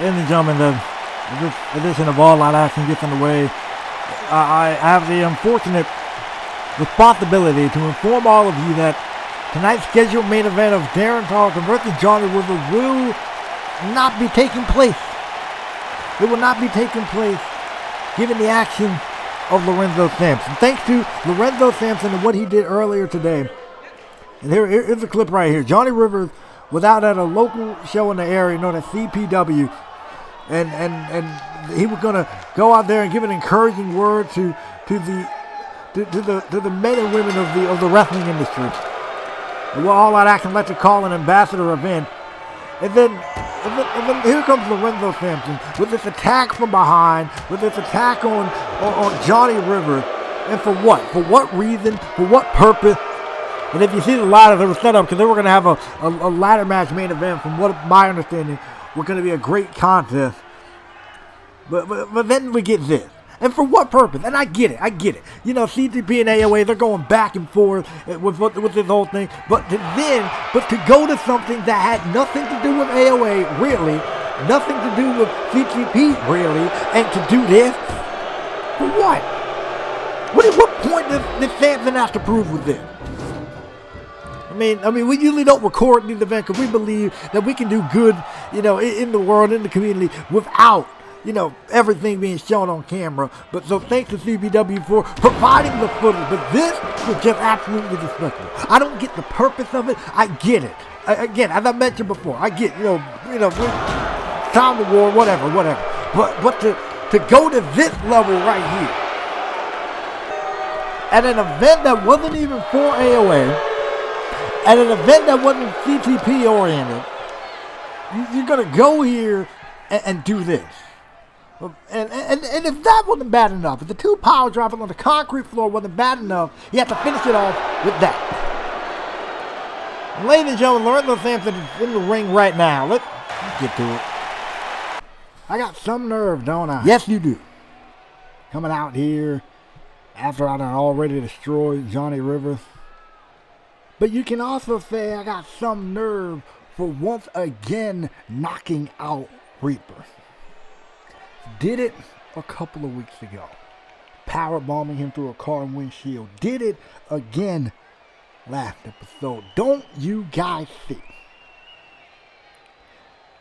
Ladies and gentlemen, this edition of All Out Action gets underway. I have the unfortunate responsibility to inform all of you that tonight's scheduled main event of Darren Tarleton versus Johnny Rivers will not be taking place. It will not be taking place given the action of Lorenzo Sampson. Thanks to Lorenzo Sampson and what he did earlier today. And here's a clip right here. Johnny Rivers was out at a local show in the area known as CPW. And he was gonna go out there and give an encouraging word to the men and women of the wrestling industry. And what All Out Action like to call an ambassador event. And then here comes Lorenzo Sampson with this attack from behind, with this attack on Johnny Rivers. And for what? For what reason? For what purpose? And if you see the ladder, they were set up because they were going to have a ladder match main event. From what my understanding, was going to be a great contest. But then we get this. And for what purpose? And I get it. You know, CTP and AOA, they're going back and forth with this whole thing. But to go to something that had nothing to do with AOA, really, nothing to do with CTP, really, and to do this, for what? What point does Sampson have to prove with this? I mean, we usually don't record these events because we believe that we can do good, you know, in the world, in the community, without, you know, everything being shown on camera. But so thanks to CBW for providing the footage. But this was just absolutely disrespectful. I don't get the purpose of it. I get it. Again, as I mentioned before, I get, you know, time to war, whatever. But to go to this level right here, at an event that wasn't even for AOA, at an event that wasn't CTP oriented, you're going to go here and do this. And if that wasn't bad enough, if the two power droppers on the concrete floor wasn't bad enough, you have to finish it off with that. And ladies and gentlemen, Lorenzo Sampson is in the ring right now. Let's get to it. I got some nerve, don't I? Yes, you do. Coming out here after I done already destroyed Johnny Rivers. But you can also say I got some nerve for once again knocking out Reaper. Did it a couple of weeks ago. Power bombing him through a car windshield. Did it again last episode. Don't you guys see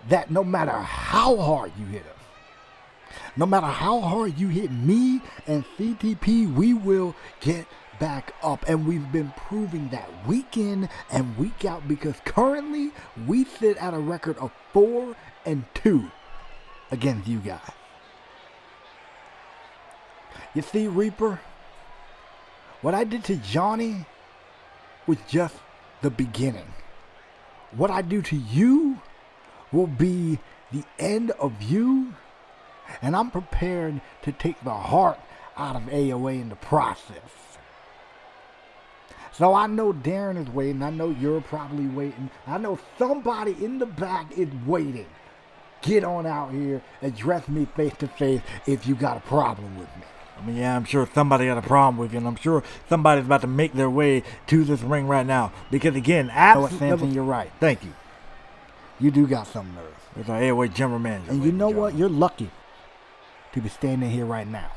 that no matter how hard you hit us, no matter how hard you hit me and CTP, we will get back up, and we've been proving that week in and week out because currently we sit at a record of 4-2 against you guys. You see, Reaper, what I did to Johnny was just the beginning. What I do to you will be the end of you, and I'm prepared to take the heart out of AOA in the process. So I know Darren is waiting. I know you're probably waiting. I know somebody in the back is waiting. Get on out here, address me face to face if you got a problem with me. I mean, yeah, I'm sure somebody got a problem with you, and I'm sure somebody's about to make their way to this ring right now. Because again, Sampson, you're right. Thank you. You do got some nerve. There's our AOA general manager. And you know what? You're lucky to be standing here right now.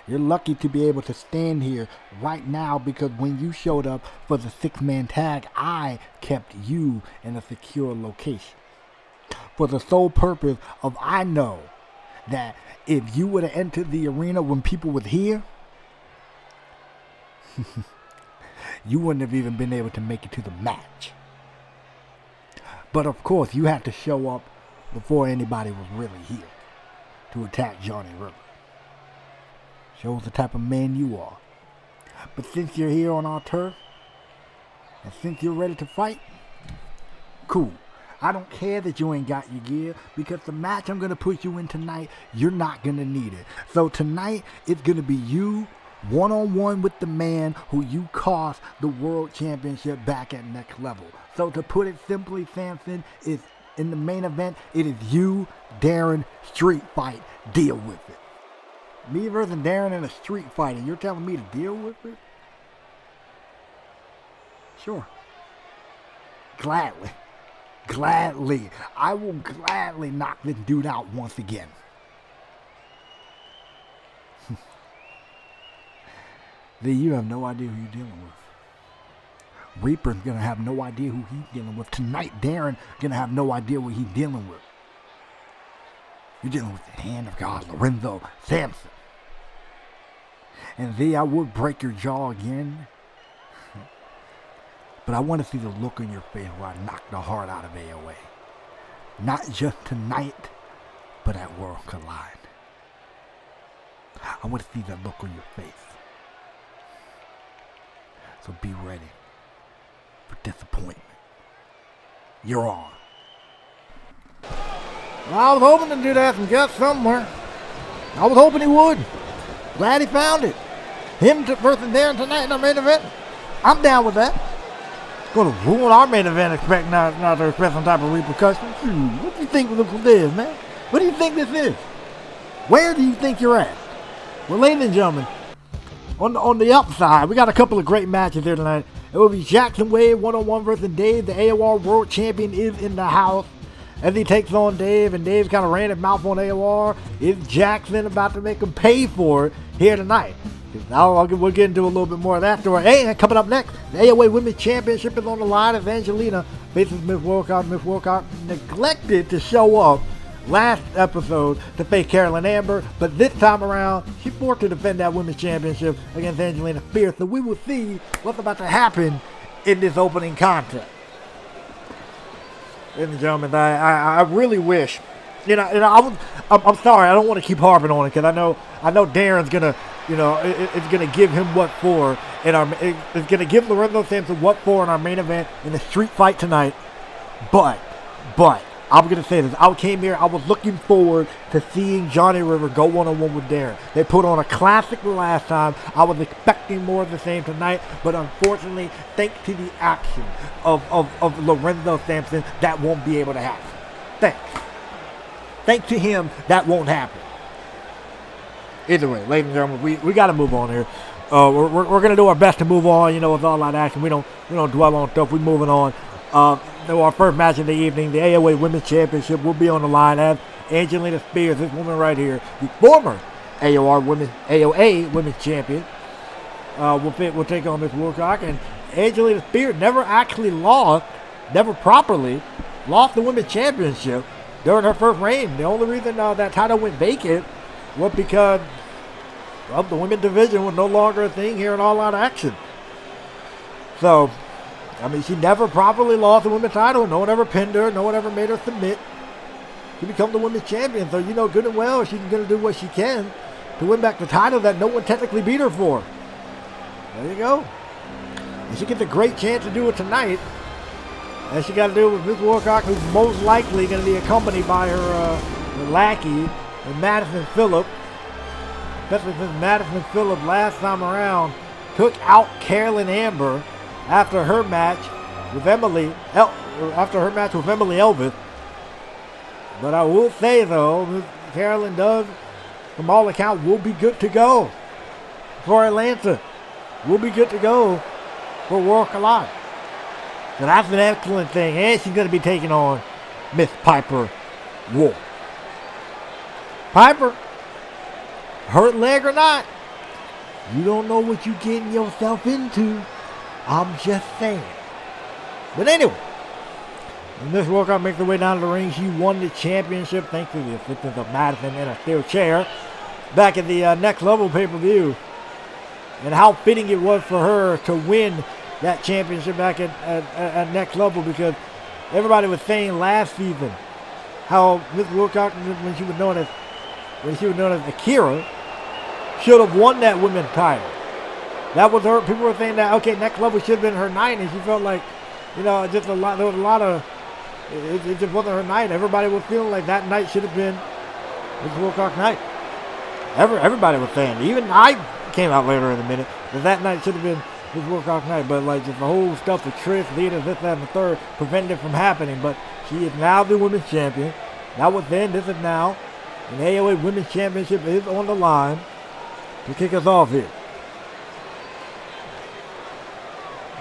You're lucky to be able to stand here right now because when you showed up for the 6-man tag, I kept you in a secure location. For the sole purpose of I know that if you would have entered the arena when people were here, you wouldn't have even been able to make it to the match. But of course, you had to show up before anybody was really here to attack Johnny Rivers. Shows the type of man you are. But since you're here on our turf, and since you're ready to fight, cool. I don't care that you ain't got your gear, because the match I'm going to put you in tonight, you're not going to need it. So tonight, it's going to be you one-on-one with the man who you cost the world championship back at next level. So to put it simply, Sampson, is in the main event, it is you, Darren, street fight. Deal with it. Me versus Darren in a street fight, and you're telling me to deal with it? Sure. Gladly. I will gladly knock this dude out once again. You have no idea who you're dealing with. Reaper's going to have no idea who he's dealing with. Tonight, Darren going to have no idea what he's dealing with. You're dealing with the hand of God, Lorenzo Sampson. And I would break your jaw again. But I want to see the look on your face where I knock the heart out of AOA. Not just tonight, but at World Collide. I want to see that look on your face. So be ready for disappointment. You're on. Well, I was hoping to do that and get somewhere. I was hoping he would. Glad he found it. Him versus Darren tonight in our main event. I'm down with that. It's going to ruin our main event, expect not to expect some type of repercussions. What do you think this is, man? What do you think this is? Where do you think you're at? Well, ladies and gentlemen, on the upside, we got a couple of great matches here tonight. It will be Jackson Wade one-on-one versus Dave. The AOR World Champion is in the house as he takes on Dave, and Dave kind of ran his mouth on AOR. Is Jackson about to make him pay for it here tonight? We'll get into a little bit more of that story. And coming up next, the AOA Women's Championship is on the line as Angelina faces Miss Wilcox. Miss Wilcox neglected to show up last episode to face Carolyn Amber, but this time around, she's forced to defend that Women's Championship against Angelina Spears. So we will see what's about to happen in this opening contest. Ladies and gentlemen, I really wish, I'm sorry, I don't want to keep harping on it because I know Darren's gonna, it's gonna give him what for it's gonna give Lorenzo Sampson what for in our main event in the street fight tonight. But I'm gonna say this: I came here, I was looking forward to seeing Johnny River go one-on-one with Darren. They put on a classic the last time. I was expecting more of the same tonight, but unfortunately, thanks to the action of Lorenzo Sampson, that won't be able to happen. Thanks to him, that won't happen. Either way, ladies and gentlemen, we got to move on here. We're going to do our best to move on. With all that action, we don't dwell on stuff. We're moving on. Our first match of the evening, the AOA Women's Championship, will be on the line as Angelina Spears, this woman right here, the former AOA Women's Champion, will take on Miss Wilcox. And Angelina Spears never properly lost the Women's Championship during her first reign. The only reason that title went vacant was because the women's division was no longer a thing here in All Out Action. So, she never properly lost the women's title. No one ever pinned her. No one ever made her submit. She became the women's champion. So, good and well, she's going to do what she can to win back the title that no one technically beat her for. There you go. And she gets a great chance to do it tonight. And she got to do it with Miss Wilcox, who's most likely going to be accompanied by her lackey, Madison Phillip. Especially since Madison Phillip last time around took out Carolyn Amber after her match with Emily Elvis. But I will say though, Miss Carolyn does, from all accounts, will be good to go for Atlanta. Will be good to go for World Collide. So that's an excellent thing. And she's going to be taking on Miss Piper Wolf. Piper, hurt leg or not, you don't know what you're getting yourself into. I'm just saying. But anyway, when Miss Wilcox makes her way down to the ring, she won the championship thanks to the assistance of Madison in a steel chair back at the Next Level pay-per-view. And how fitting it was for her to win that championship back at Next Level, because everybody was saying last season how Miss Wilcox, when she was known as Akira, should have won that women's title. That was her. People were saying that, okay, Next Level should have been her night, and she felt like, there was a lot of, it just wasn't her night. Everybody was feeling like that night should have been Miss Wilcox night. Everybody was saying, even I came out later in the minute, that night should have been Miss Wilcox night, but just the whole stuff with Trish, Lita, this, that, and the third prevented it from happening. But she is now the women's champion. That was then, this is now. And the AOA Women's Championship is on the line to kick us off here.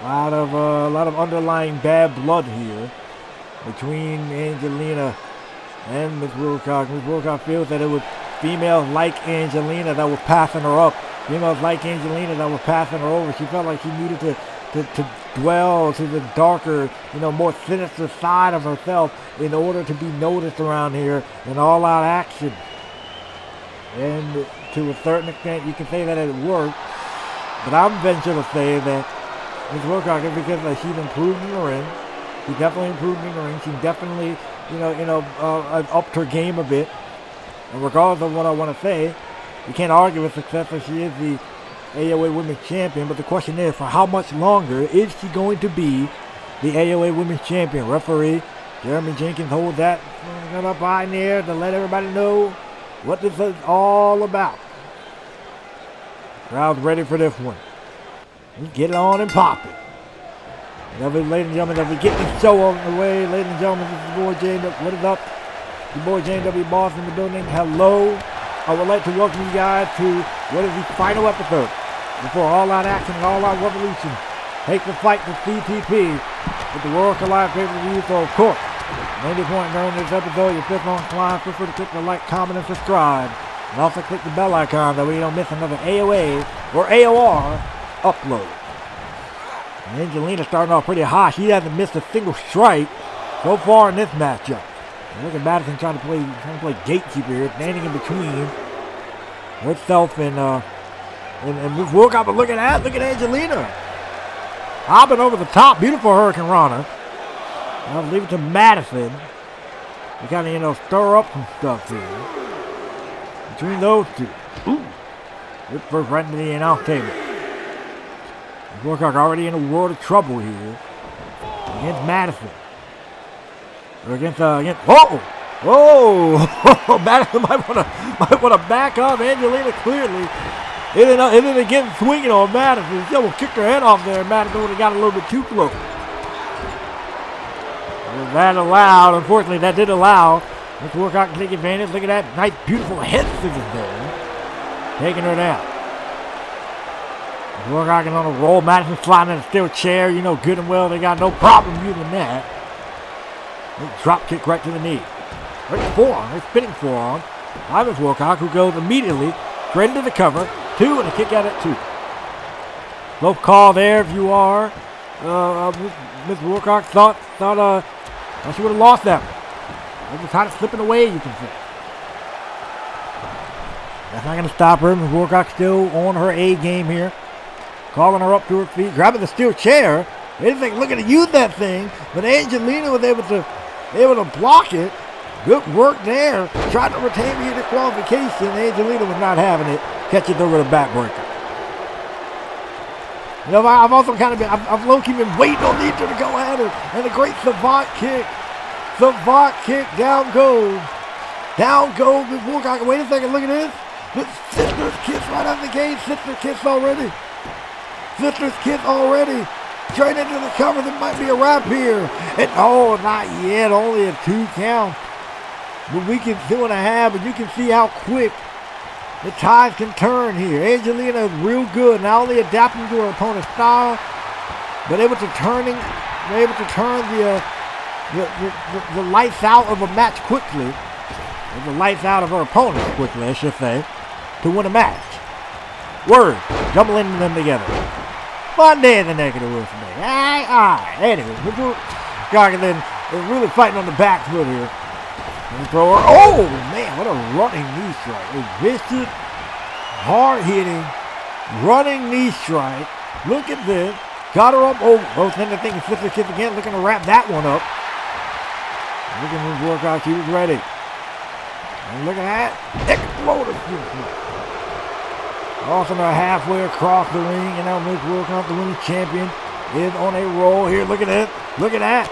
A lot of underlying bad blood here between Angelina and Miss Wilcox. Miss Wilcox feels that it was females like Angelina that were passing her up. Females like Angelina that were passing her over. She felt like she needed to dwell to the darker, more sinister side of herself in order to be noticed around here in all-out action. And to a certain extent, you can say that it worked. But I'm venture to say that Ms. Wilcox, because she's improved in the ring. She definitely improved in the ring. She definitely, upped her game a bit. And regardless of what I want to say, you can't argue with success that she is the AOA Women's Champion. But the question is, for how much longer is she going to be the AOA Women's Champion? Referee Jeremy Jenkins holds that up high in the air to let everybody know what this is all about. Crowd's ready for this one. Let's get it on and pop it. Ladies and gentlemen, as we get this show on the way, ladies and gentlemen, this is your boy J.W. What is up? Your boy J.W. Boss in the building. Hello. I would like to welcome you guys to what is the final episode before All Out Action and All Out Revolution take the fight to CTP with the World Collide pay-per-view. So, of course, at any point during this episode, your fifth on climb, feel free to click the like, comment, and subscribe. And also click the bell icon that way you don't miss another AOA or AOR upload. And Angelina starting off pretty hot. She hasn't missed a single strike so far in this matchup. And look at Madison trying to play gatekeeper here, standing in between herself and Miss Wilcox. But look at that! Look at Angelina hopping over the top. Beautiful Hurricane Rana. I'll leave it to Madison to kind of stir up some stuff here between those two. Ooh, this first right into the announce table. Wilcox already in a world of trouble here against Madison. Or against Madison might want to back up. Angelina clearly isn't again swinging on Madison. She will kick her head off there. Madison would have got a little bit too close. And that allowed, unfortunately, that did allow Miss Wilcox to take advantage. Look at that nice, beautiful head scissors there, taking her down. Wilcox is on a roll. Madison sliding in a steel chair. Good and well they got no problem using that. Drop kick right to the knee. Right forearm. Right spinning forearm. By Miss Wilcox, who goes immediately straight into the cover. 2 and a kick out at 2. Close call there if you are. Miss Wilcox thought she would have lost that one. It was kind of slipping away, you can say. That's not going to stop her. Miss Wilcox still on her A game here. Calling her up to her feet, grabbing the steel chair. They didn't think looking to use that thing, but Angelina was able to block it. Good work there. Tried to retain the unit qualification. Angelina was not having it. Catches over the backbreaker. I've also I've low-key been waiting on these two to go at her. And a great savant kick. Savant kick, down goes. Down goes Miss Wilcox. Wait a second, look at this. Sister's kiss right out the gate. Sister's kiss already. Sister's kiss already. Straight into the cover. There might be a wrap here. And not yet. Only a 2 count. But we can 2.5. But you can see how quick the tides can turn here. Angelina is real good. Not only adapting to her opponent's style, but able to turn the lights out of a match quickly. The lights out of her opponent quickly, I should say, to win a match. Word. Jumbling them together. Fun day in the neck of the woods today. Aye. Anyway, Gargan is really fighting on the back foot here. And throw her. Oh, man, what a running knee strike. A vicious, hard-hitting, running knee strike. Look at this. Got her up. Oh, then the thing is sister kiss again, looking to wrap that one up. Look at his workout. She was ready. And look at that. Exploder. Awesome, halfway across the ring, and now Miss Wilcox, the women's champion, is on a roll here. Look at it. Look at that.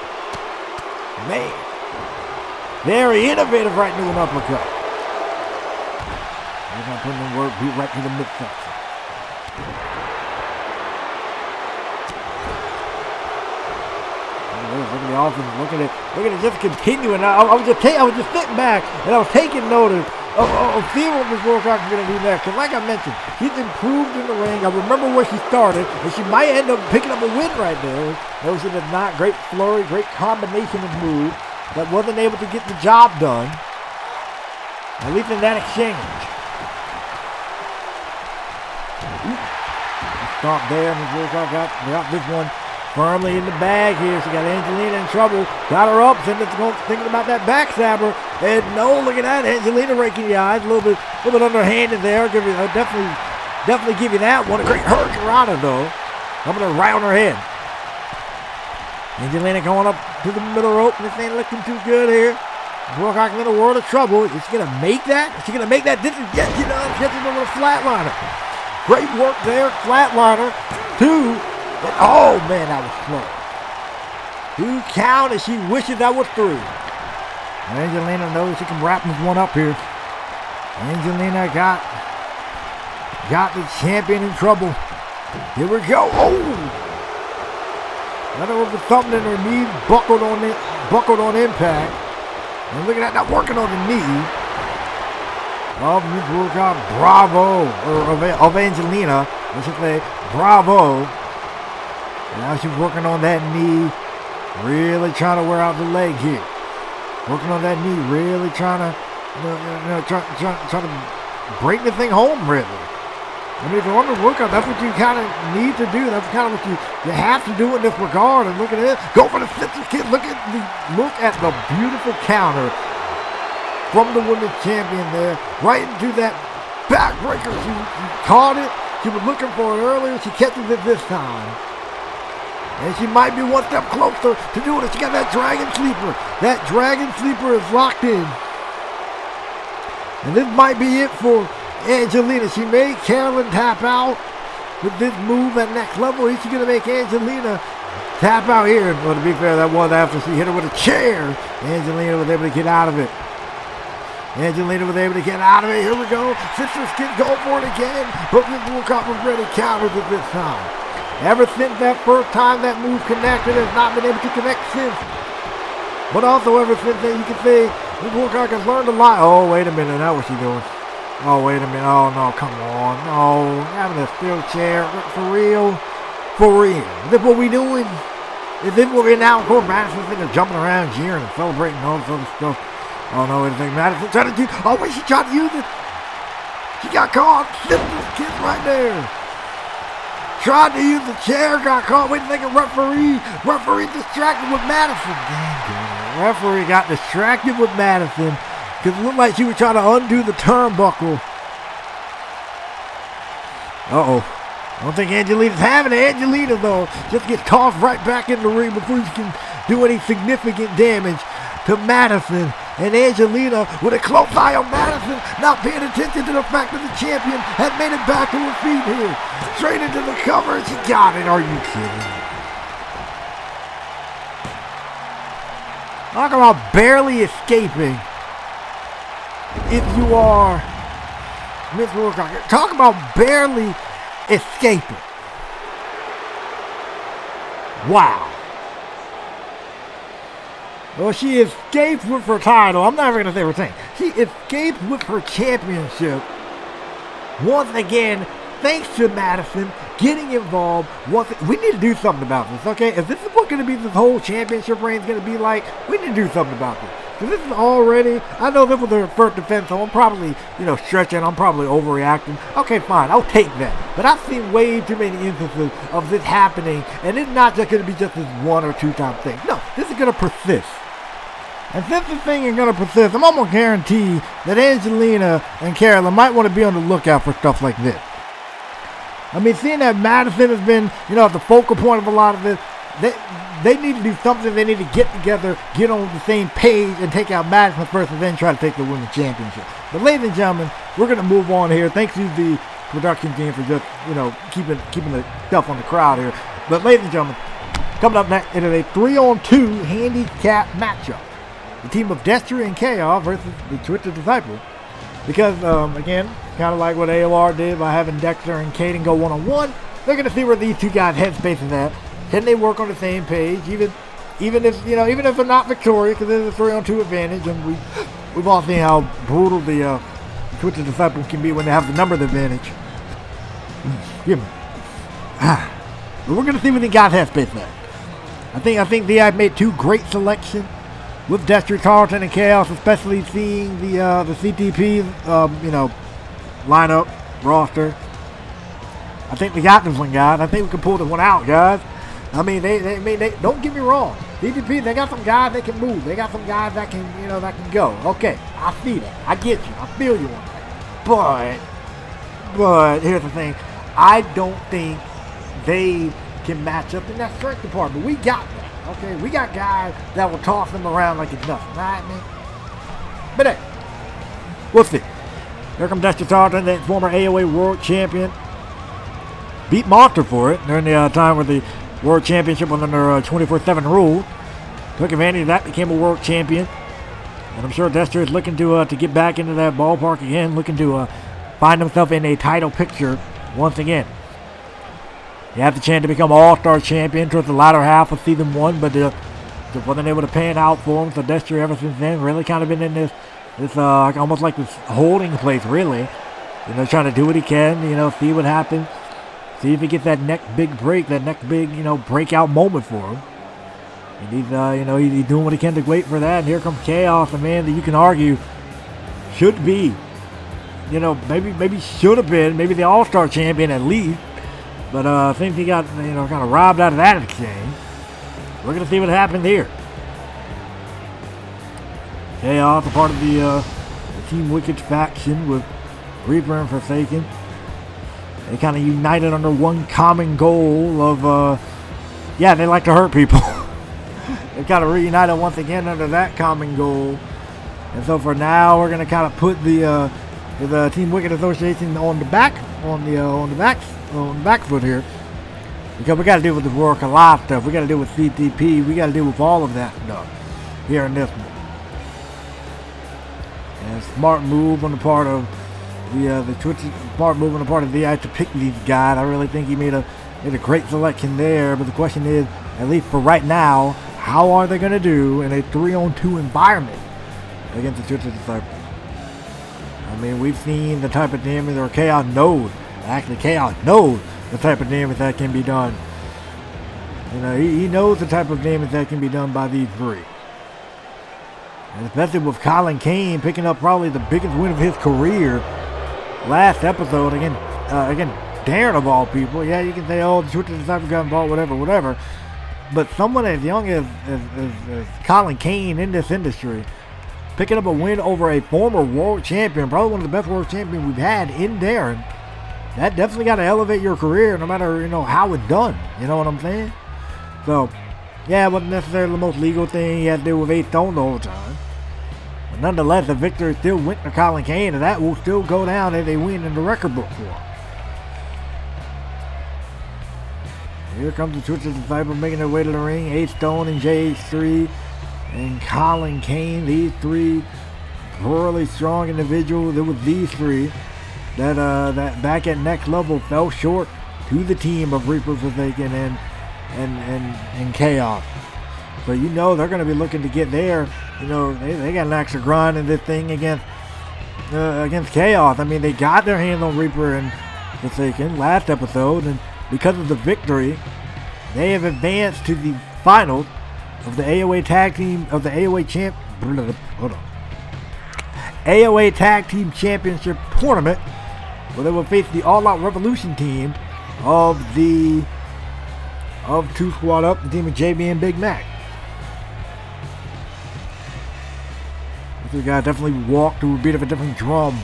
Man. Very innovative right into an uppercut. They're going to put in work, beat right to the midsection. Look at the offense. Look at it. Look at it just continuing. I was just sitting back, and I was taking notice See what Miss Wilcox is going to do next. Because like I mentioned, she's improved in the ring. I remember where she started, and she might end up picking up a win right there. Those are not great flurry, great combination of moves that wasn't able to get the job done. At least in that exchange. Stop there. Miss Wilcox got this one firmly in the bag here. She got Angelina in trouble. Got her up. Thinking about that backstabber. And no, look at that. Angelina raking the eyes. A little bit underhanded there. Definitely give you that one. A great hurricanrana though. Coming right on her head. Angelina going up to the middle rope. This ain't looking too good here. Wilcox in a world of trouble. Is she going to make that? Is she going to make that? This is yes, you know, gets her with a flatliner. Great work there. Flatliner. 2. And oh man, that was close. 2 count, and she wishes that was 3. Angelina knows she can wrap this one up here. Angelina got the champion in trouble. Here we go. Oh! That was something in her knee, buckled on impact. And look at that, not working on the knee. Oh, Miss Wilcox, bravo. Of Angelina, I should say, bravo. Now she's working on that knee, really trying to wear out the leg here. Working on that knee, really trying to break the thing home, really. I mean, if you want to work out, that's what you kind of need to do. That's kind of what you have to do in this regard. And look at this. Go for the sister kid. Look at the beautiful counter from the women's champion there. Right into that backbreaker. She caught it. She was looking for it earlier. She catches it this time. And she might be one step closer to doing it. She got that dragon sleeper. That dragon sleeper is locked in. And this might be it for Angelina. She made Carolyn tap out with this move at next level. Is she going to make Angelina tap out here? Well, to be fair, that was after she hit her with a chair. Angelina was able to get out of it. Here we go. Sister's kid go for it again. But Miss Wilcox was ready to counter it this time. Ever since that first time that move connected, has not been able to connect since. But also ever since then, you can say Miss Wilcox has learned a lot. Oh, wait a minute. Now what's she doing? Oh, wait a minute. Oh, no, come on. No, having a steel chair. For real? For real. Is this what we doing? Is this what we're now? Of course, Madison's sitting there jumping around, cheering and celebrating all this other stuff. Oh, no, anything Madison trying to do. Oh, wait, she tried to use it. She got caught. Sister's kid right there. Tried to use the chair, got caught. Wait a second, referee distracted with Madison. Dang, referee got distracted with Madison because it looked like she was trying to undo the turnbuckle. Uh-oh. I don't think Angelina's having it. Angelina, though, just gets tossed right back in the ring before she can do any significant damage to Madison. And Angelina, with a close eye on Madison, not paying attention to the fact that the champion had made it back to her feet here. Straight into the cover, and she got it. Are you kidding? Talk about barely escaping. If you are Miss Wilcox, talk about barely escaping. Wow. Well, she escaped with her title. I'm not even going to say her thing. She escaped with her championship. Once again, thanks to Madison getting involved. We need to do something about this, okay? If this is what going to be this whole championship reign is going to be like, we need to do something about this. Because this is already, I know this was her first defense, so I'm probably, stretching. I'm probably overreacting. Okay, fine. I'll take that. But I've seen way too many instances of this happening. And it's not just going to be just this 1 or 2 time thing. No, this is going to persist. And since this thing is going to persist, I'm almost guarantee that Angelina and Carolyn might want to be on the lookout for stuff like this. I mean, seeing that Madison has been, at the focal point of a lot of this, they need to do something. They need to get together, get on the same page, and take out Madison first, and then try to take the women's championship. But ladies and gentlemen, we're going to move on here. Thanks to the production team for just, keeping the stuff on the crowd here. But ladies and gentlemen, coming up next, it is a 3-on-2 handicap matchup. The team of Destry and Chaos versus the Twisted Disciple. Because, again, kind of like what AOR did by having Dexter and Caden go one-on-one, they're going to see where these two guys' headspace is at. Can they work on the same page, even if they're not victorious, because there's a 3-on-2 advantage, and we've all seen how brutal the Twisted Disciples can be when they have the numbers advantage. But we're gonna see what the guys have space at. I think they made two great selections with Destry, Carlton, and Chaos, especially seeing the CTP lineup roster. I think we got this one, guys. I think we can pull this one out, guys. I mean, they don't get me wrong. CTP, they got some guys that can move. They got some guys that can, that can go. Okay, I see that. I get you. I feel you on that. But here's the thing. I don't think they can match up in that strength department. We got that. Okay, we got guys that will toss them around like it's nothing. All right, man? But hey, we'll see. Here comes Dexter Tarleton, the former AOA World Champion. Beat Monster for it during the time where the World Championship was under 24/7 rule. Took advantage of that, became a World Champion. And I'm sure Dexter is looking to get back into that ballpark again, looking to find himself in a title picture once again. He had the chance to become All-Star Champion towards the latter half of Season 1, but just wasn't able to pan out for him. So Dexter, ever since then, really kind of been in this almost like this holding place, really. Trying to do what he can, see what happens. See if he gets that next big break, that next big, breakout moment for him. And he's doing what he can to wait for that. And here comes Chaos, a man that you can argue should be, maybe should have been, maybe the All-Star Champion at least. But I think he got, kind of robbed out of that exchange. We're going to see what happens here. Chaos, a part of the Team Wicked faction with Reaper and Forsaken. They kind of united under one common goal of, they like to hurt people. They kind of reunited once again under that common goal. And so for now, we're going to kind of put the Team Wicked Association on the back foot here. Because we got to deal with the Rourke Alive stuff. We got to deal with CTP. We got to deal with all of that stuff here in this one. And smart move on the part of the Twitch, smart move on the part of VI to pick these guys. I really think he made a great selection there. But the question is, at least for right now, how are they going to do in a 3-on-2 environment against the Twitch Disciples? I mean, we've seen the type of damage, or Chaos knows the type of damage that can be done. He knows the type of damage that can be done by these three. And especially with Colin Kane picking up probably the biggest win of his career last episode against Darren of all people. Yeah, you can say, oh, the Twitch Disciples got involved, whatever. But someone as young as Colin Kane in this industry, picking up a win over a former world champion, probably one of the best world champions we've had in Darren, that definitely got to elevate your career no matter, how it's done. You know what I'm saying? So, yeah, it wasn't necessarily the most legal thing he had to do with 8 Stone the whole time. But nonetheless, the victory still went to Colin Kane, and that will still go down as a win in the record book for him. Here comes the Twitch Disciple making their way to the ring. 8 Stone and JH3 and Colin Kane. These three really strong individuals. It was these three that back at Next Level fell short to the team of Reaper Forsaken and Chaos. So they're going to be looking to get there. They got an extra grind in this thing against Chaos. I mean, they got their hands on Reaper and Forsaken last episode, and because of the victory, they have advanced to the finals of the AOA Tag Team of the AOA Tag Team Championship Tournament, where they will face the All Out Revolution team of 2 Squad Up, the team of JB and Big Mac. This guy definitely walked to a bit of a different drum.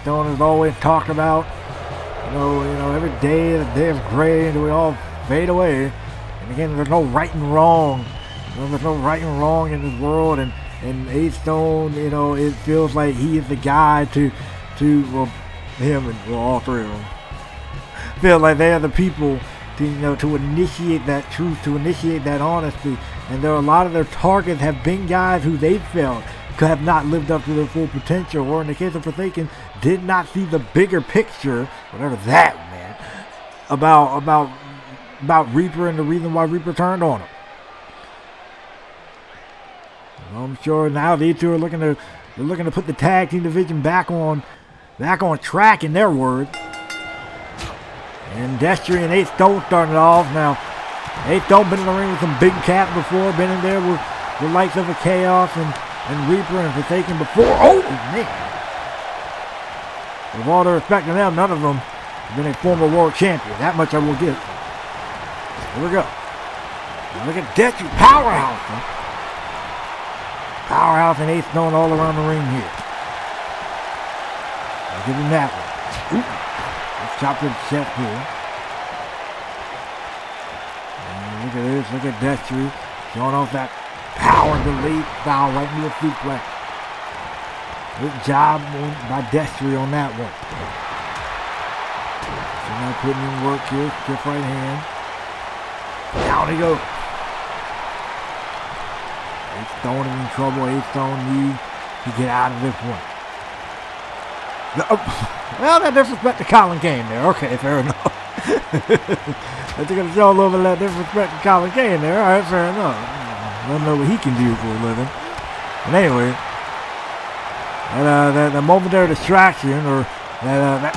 Stone is always talked about. Every day, the day of gray, and we all fade away. And again, there's no right and wrong. There's no right and wrong in this world. And 8 Stone, it feels like he is the guy to him and all three of them feel like they are the people to initiate that truth, to initiate that honesty. And there are a lot of their targets have been guys who they felt could have not lived up to their full potential, or in the case of Forsaken, did not see the bigger picture, whatever that meant, about Reaper and the reason why Reaper turned on him. I'm sure now these two are looking to put the tag team division back on back on track in their words. And Destry and Ace Stone starting it off. Now, Ace Stone been in the ring with some big cats before, been in there with the likes of a Chaos and Reaper and Forsaken before. Oh, man. With all the respect to them, none of them have been a former world champion. That much I will give. Here we go. Now look at Destry, powerhouse. Huh? Powerhouse and Ace Stone all around the ring here. I'll give him that one. Ooh. Let's chop to the chest here. And look at this. Look at Destry showing off that power delete style right into the suplex. Good job by Destry on that one. So now putting in work here. Stiff right hand. Down he goes. Ace Stone is in trouble. Ace Stone needs to get out of this one. Well, that disrespect to Colin Kane there. Okay, fair enough. They're going to show a little bit of that disrespect to Colin Kane there. All right, fair enough. I don't know what he can do for a living. And anyway, that momentary distraction, or that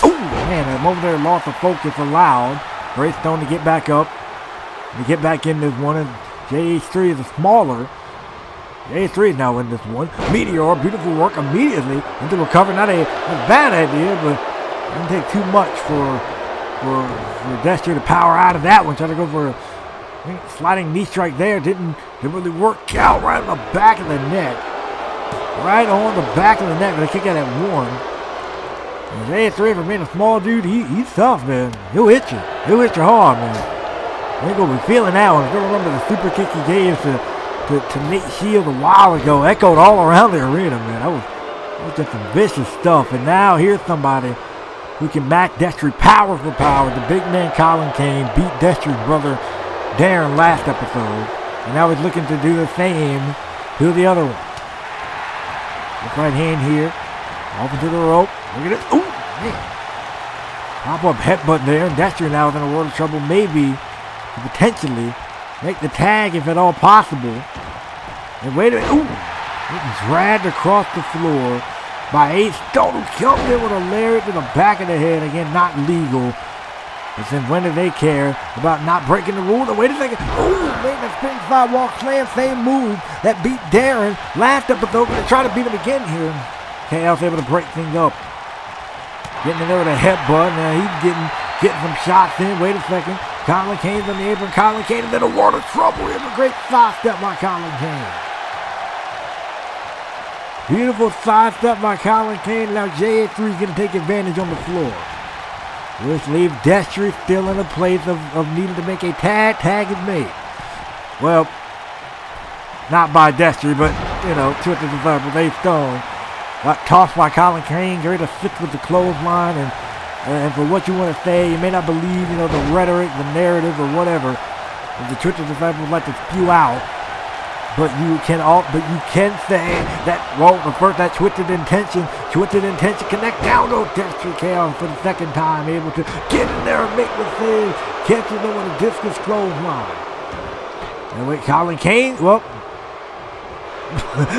momentary loss of focus allowed for Ace Stone to get back up, to get back in this one. And JH3 is a smaller. JH3 is now in this one. Meteor, beautiful work immediately into recover. Not a bad idea, but it didn't take too much for Destry to power out of that one. Try to go for a sliding knee strike there. Didn't really work out. Right on the back of the neck. Right on the back of the neck. Gonna kick out at one. And JH3, for being a small dude, he's tough, man. He'll hit you. He'll hit you hard, man. I ain't gonna be feeling that one. I still remember the super kick he gave to Nate Shield a while ago. Echoed all around the arena, man. That was just some vicious stuff. And now here's somebody who can match Destry power for power. The big man Colin Kane beat Destry's brother Darren last episode. And now he's looking to do the same to the other one. Left right hand here. Off into the rope. Look at it. Ooh, man. Pop-up headbutt there. And Destry now is in a world of trouble. Maybe to potentially make the tag if at all possible. And wait a minute. Ooh. Getting dragged across the floor by Ace Stone, who killed him with a lariat to the back of the head. Again, not legal. But since when do they care about not breaking the rule? Wait a second. Ooh, man, that spinning sidewalk slam, same move that beat Darren last episode. Going to try to beat him again here. Chaos able to break things up. Getting in there with a headbutt. Now he's getting some shots in. Wait a second. Colin Kane's on the apron. Colin Kane is in a world of trouble. Here's a great side step by Colin Kane. Beautiful side step by Colin Kane. Now JH3 is going to take advantage on the floor. Which leaves Destry still in a place of needing to make a tag. Tag is made. Well, not by Destry, but, you know, Twisted Disciple, Ace Stone. Got tossed by Colin Kane. Ready to stick with the clothesline. And for what you want to say, you may not believe, you know, the rhetoric, the narrative, or whatever that the Twisted Disciple would like to spew out. But you can say that, well, first that twisted intention connect down goes Destry Chaos for the second time, able to get in there and make the save, catching them with a discus clothesline. And with Colin Kane, well,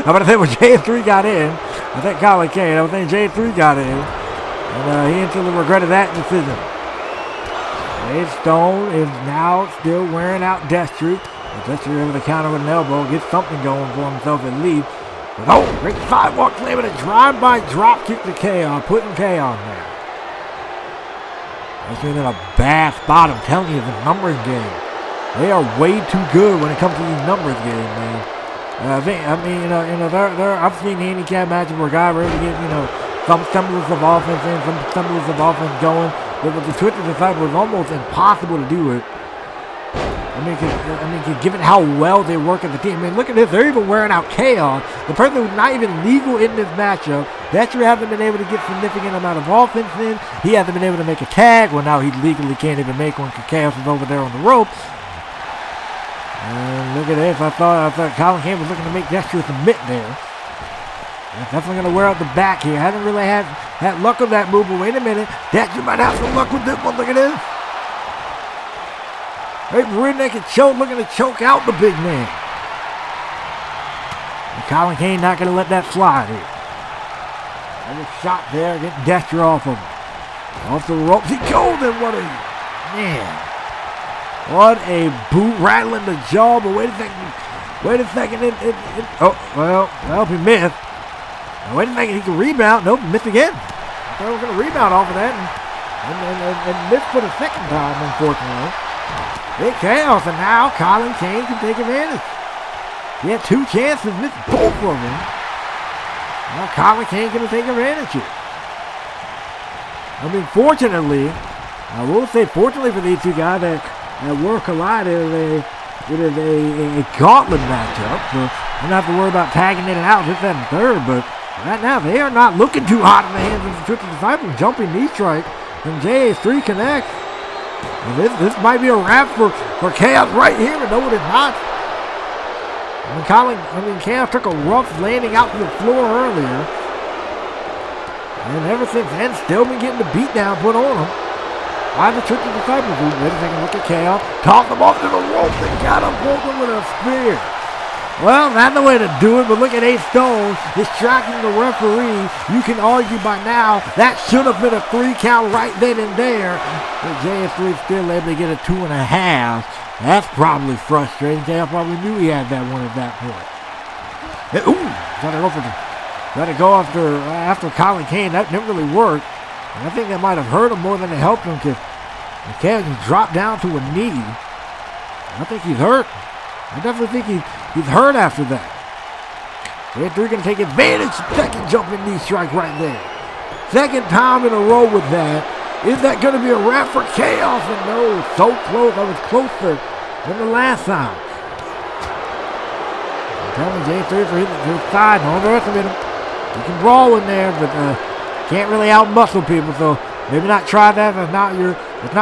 I'm going to say when J3 got in, I think Colin Kane, I was saying J3 got in, and he instantly regretted that decision. Ace Stone is now still wearing out Destry. Destry able to counter with an elbow, get something going for himself at least. But oh, great sidewalk slam and a drive-by drop kick to Chaos, putting Chaos there. Destry in a bad spot, I'm telling you, the numbers game. They are way too good when it comes to these numbers games, man. I've seen handicap matches where guys were able to get, you know, some semblance of offense in, some semblance of offense going. But with the Twisted Disciple, it's almost impossible to do it. Given how well they work as a team. I mean, look at this. They're even wearing out Chaos. The person who's not even legal in this matchup. Destry hasn't been able to get significant amount of offense in. He hasn't been able to make a tag. Well, now he legally can't even make one because Chaos is over there on the ropes. And look at this. I thought Colin Kane was looking to make Destry submit there. That's definitely going to wear out the back here. Hasn't really had luck with that move. But wait a minute. Destry might have some luck with this one. Look at this. Right, rear naked choke, looking to choke out the big man. And Colin Kane not going to let that slide here. Another shot there, getting Dexter off of him. Off the ropes, he goes, and what a boot, rattling the jaw, but wait a second, well, he missed. Now, wait a second, he can rebound. Nope, missed again. I thought he was going to rebound off of that and missed for the second time, unfortunately. Big chaos, and now Colin Kane can take advantage. He had 2 chances, missed both of them. Now Colin Kane going to take advantage here. I mean, fortunately, I will say fortunately for these two guys that were collided, it is a gauntlet matchup, so you don't have to worry about tagging in and out just that and third, but right now they are not looking too hot in the hands of the Twisted Disciples. Jumping knee strike from JH3 connects. And this might be a wrap for Chaos right here, but no, it is not. Chaos took a rough landing out to the floor earlier. And ever since then, still been getting the beat down put on him. By the Twisted Disciples. Wait a second, look at Chaos. Toss him off to the rope and got him broken with a spear. Well, that's the way to do it, but look at Ace Stone distracting the referee. You can argue by now that should have been a 3 count right then and there. But JS3 still able to get a 2.5. That's probably frustrating. Chaos probably knew he had that one at that point. Got to go after Colin Kane. That didn't really work. And I think that might have hurt him more than it helped him because Kane dropped down to a knee. I think he's hurt. I definitely think he's hurt after that. J3 going to take advantage. Second jumping knee strike right there. Second time in a row with that. Is that going to be a wrap for Chaos? And no, so close. I was closer than the last time. I'm telling J3 for his side. No underestimate him. You can brawl in there, but can't really out-muscle people. So maybe not try that. It's not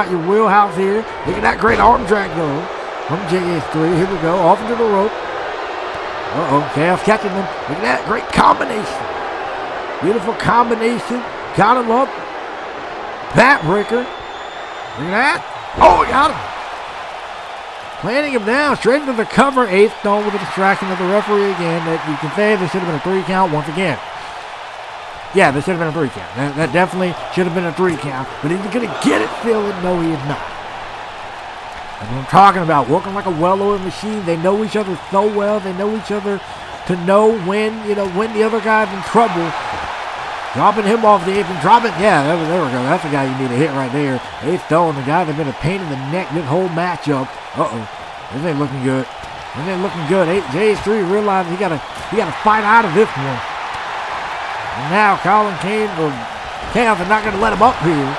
your wheelhouse here. Look at that great arm drag though from JS3. Here we go, off into the rope. Chaos catching them. Look at that great combination. Beautiful combination. Got him up. Backbreaker. Look at that. Oh, he got him. Planting him down straight into the cover. Ace Stone with a distraction of the referee again. That you can say this should have been a 3 count once again. Yeah, this should have been a 3 count. That definitely should have been a 3 count. But is he going to get it, Phil? No, he is not. That's what I'm talking about. Working like a well-oiled machine. They know each other so well. They know each other to know when the other guy's in trouble. Dropping him off the apron. Yeah, there we go. That's the guy you need to hit right there. Ace Stone, the guy that's been a pain in the neck this whole matchup. This ain't looking good. JH3 realized he got to fight out of this one. And now Colin Kane or Chaos are not going to let him up here.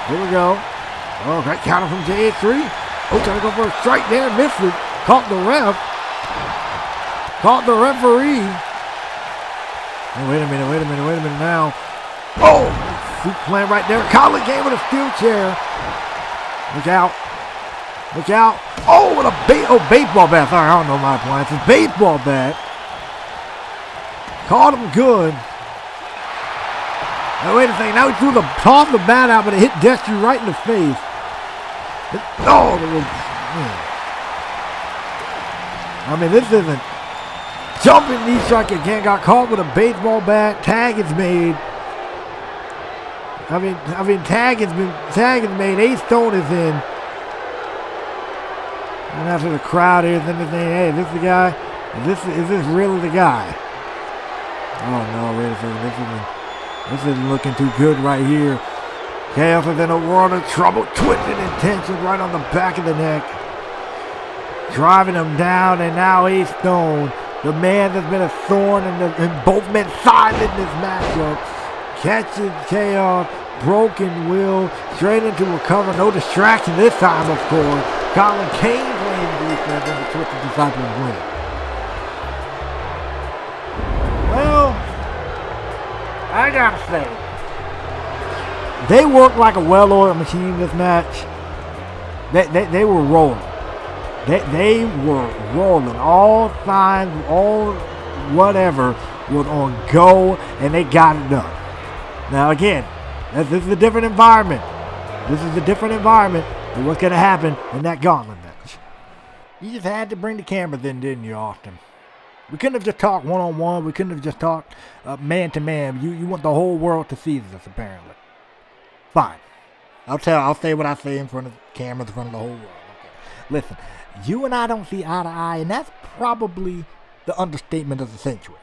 Here we go. Great counter from JH3. Trying to go for a strike there. Missed it. Caught the ref. Caught the referee. Oh, wait a minute now. Soup plan right there. Colin Kane with a steel chair. Look out. With a baseball bat. Sorry, I don't know my appliances. Baseball bat. Caught him good. Now wait a second. Now he tossed the bat out, but it hit Destry right in the face. This isn't jumping knee strike again. Got caught with a baseball bat. Tag is made. Tag is made. Ace Stone is in. And after the crowd is in the thing, hey, is this the guy? Is this really the guy? Oh no, wait a second. This isn't looking too good right here. Chaos is in a world of trouble. Twisting and tension right on the back of the neck. Driving him down, and now Ace Stone, the man that's been a thorn in both men's sides in this matchup, catches Chaos, broken will, straight into a cover. No distraction this time, of course. Colin Kane playing defense, and the Twisted Disciples win. Well, I gotta say, they worked like a well-oiled machine this match. They were rolling. They were rolling. All signs, all whatever was on go, and they got it done. Now again, this is a different environment. But what's going to happen in that gauntlet match? You just had to bring the cameras in, didn't you, Austin? We couldn't have just talked one-on-one. We couldn't have just talked man-to-man. You want the whole world to see this, apparently. Fine. I'll say what I say in front of the cameras, in front of the whole world. Okay. Listen, you and I don't see eye to eye, and that's probably the understatement of the century.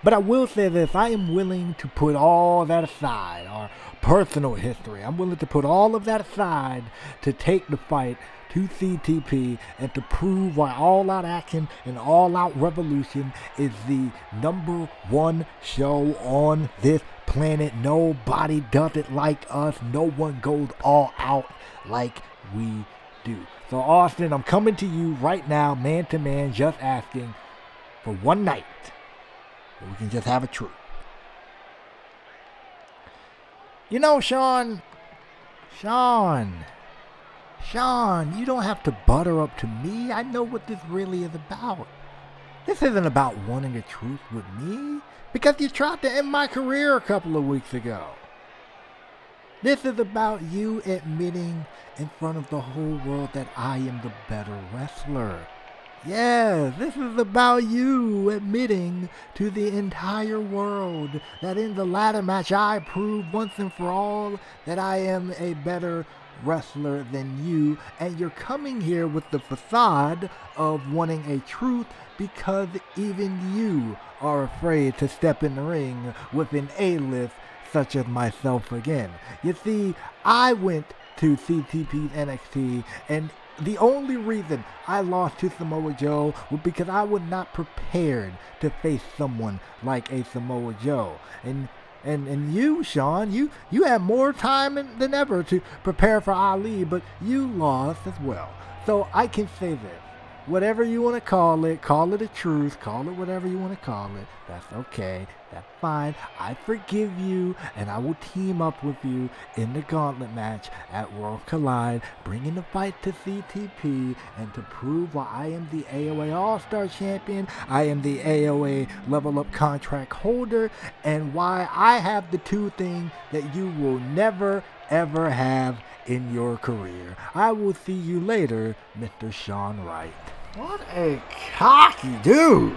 But I will say this, I am willing to put all that aside, our personal history. I'm willing to put all of that aside to take the fight to CTP and to prove why All Out Action and All Out Revolution is the #1 show on this planet. Nobody does it like us. No one goes all out like we do. So Austin, I'm coming to you right now, man to man, just asking for one night where we can just have a truth. You know, Sean, you don't have to butter up to me. I know what this really is about. This isn't about wanting a truth with me, because you tried to end my career a couple of weeks ago. This is about you admitting in front of the whole world that I am the better wrestler. Yes, this is about you admitting to the entire world that in the ladder match I proved once and for all that I am a better wrestler than you, and you're coming here with the facade of wanting a truth because even you are afraid to step in the ring with an A-list such as myself again. You see, I went to CTP's NXT, and the only reason I lost to Samoa Joe was because I was not prepared to face someone like a Samoa Joe. And you, Sean, you had more time than ever to prepare for Ali, but you lost as well. So I can say this. Whatever you want to call it a truth, call it whatever you want to call it. That's okay. That's fine. I forgive you, and I will team up with you in the gauntlet match at World Collide, bringing the fight to CTP, and to prove why I am the AOA All-Star Champion, I am the AOA Level Up contract holder, and why I have the two things that you will never, ever have in your career. I will see you later, Mr. Sean Wright. What a cocky dude.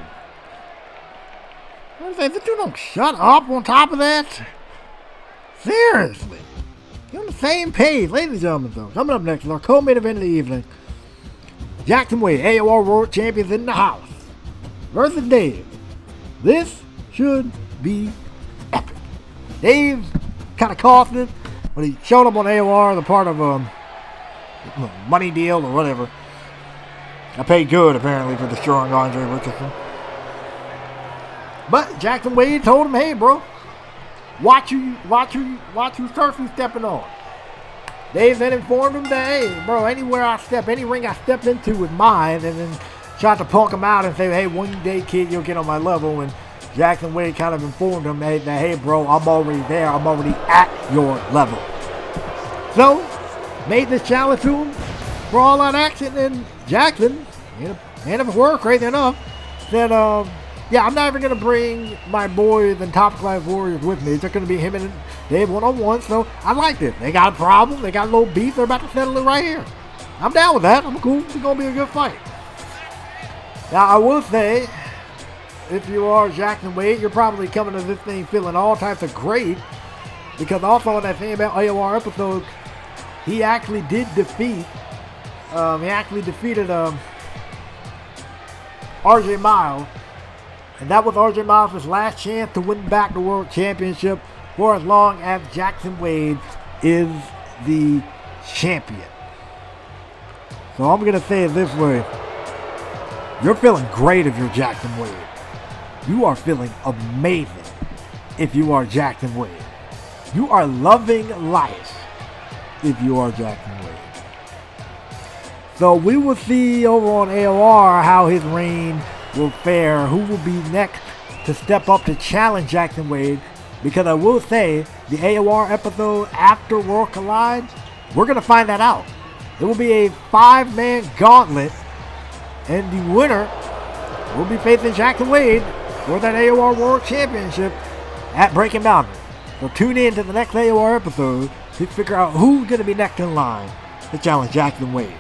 What is that? This dude don't shut up on top of that? Seriously. You're on the same page. Ladies and gentlemen, though. Coming up next is our co-main event of the evening. Jackson Wade, AOR World Champions in the house, versus Dave. This should be epic. Dave kind of cost it, but he showed up on AOR, the part of money deal or whatever. I paid good, apparently, for destroying Andre Richardson. But Jackson Wade told him, hey, bro, watch who turf you stepping on. Dave then informed him that, hey, bro, anywhere I step, any ring I step into with mine, and then tried to punk him out and say, hey, one day, kid, you'll get on my level. And Jackson Wade kind of informed him that, hey, bro, I'm already there. I'm already at your level. So, made this challenge to him for All Out Action, and Jackson, man of his word, crazy enough, said, yeah, I'm not even going to bring my boys and Top Flight Warriors with me. It's just going to be him and Dave one-on-one, so I like this. They got a problem. They got a little beef. They're about to settle it right here. I'm down with that. I'm cool. It's going to be a good fight. Now, I will say, if you are Jackson Wade, you're probably coming to this thing feeling all types of great, because also in that same AOR episode, he actually did defeat, defeated RJ Miles. And that was RJ Miles' last chance to win back the World Championship for as long as Jackson Wade is the champion. So I'm going to say it this way. You're feeling great if you're Jackson Wade. You are feeling amazing if you are Jackson Wade. You are loving life if you are Jackson Wade. So we will see over on AOR how his reign will fare, who will be next to step up to challenge Jackson Wade, because I will say the AOR episode after World Collide, we're going to find that out. It will be a 5-man gauntlet, and the winner will be facing Jackson Wade for that AOR World Championship at Breaking Mountain. So tune in to the next AOR episode to figure out who's going to be next in line to challenge Jackson Wade.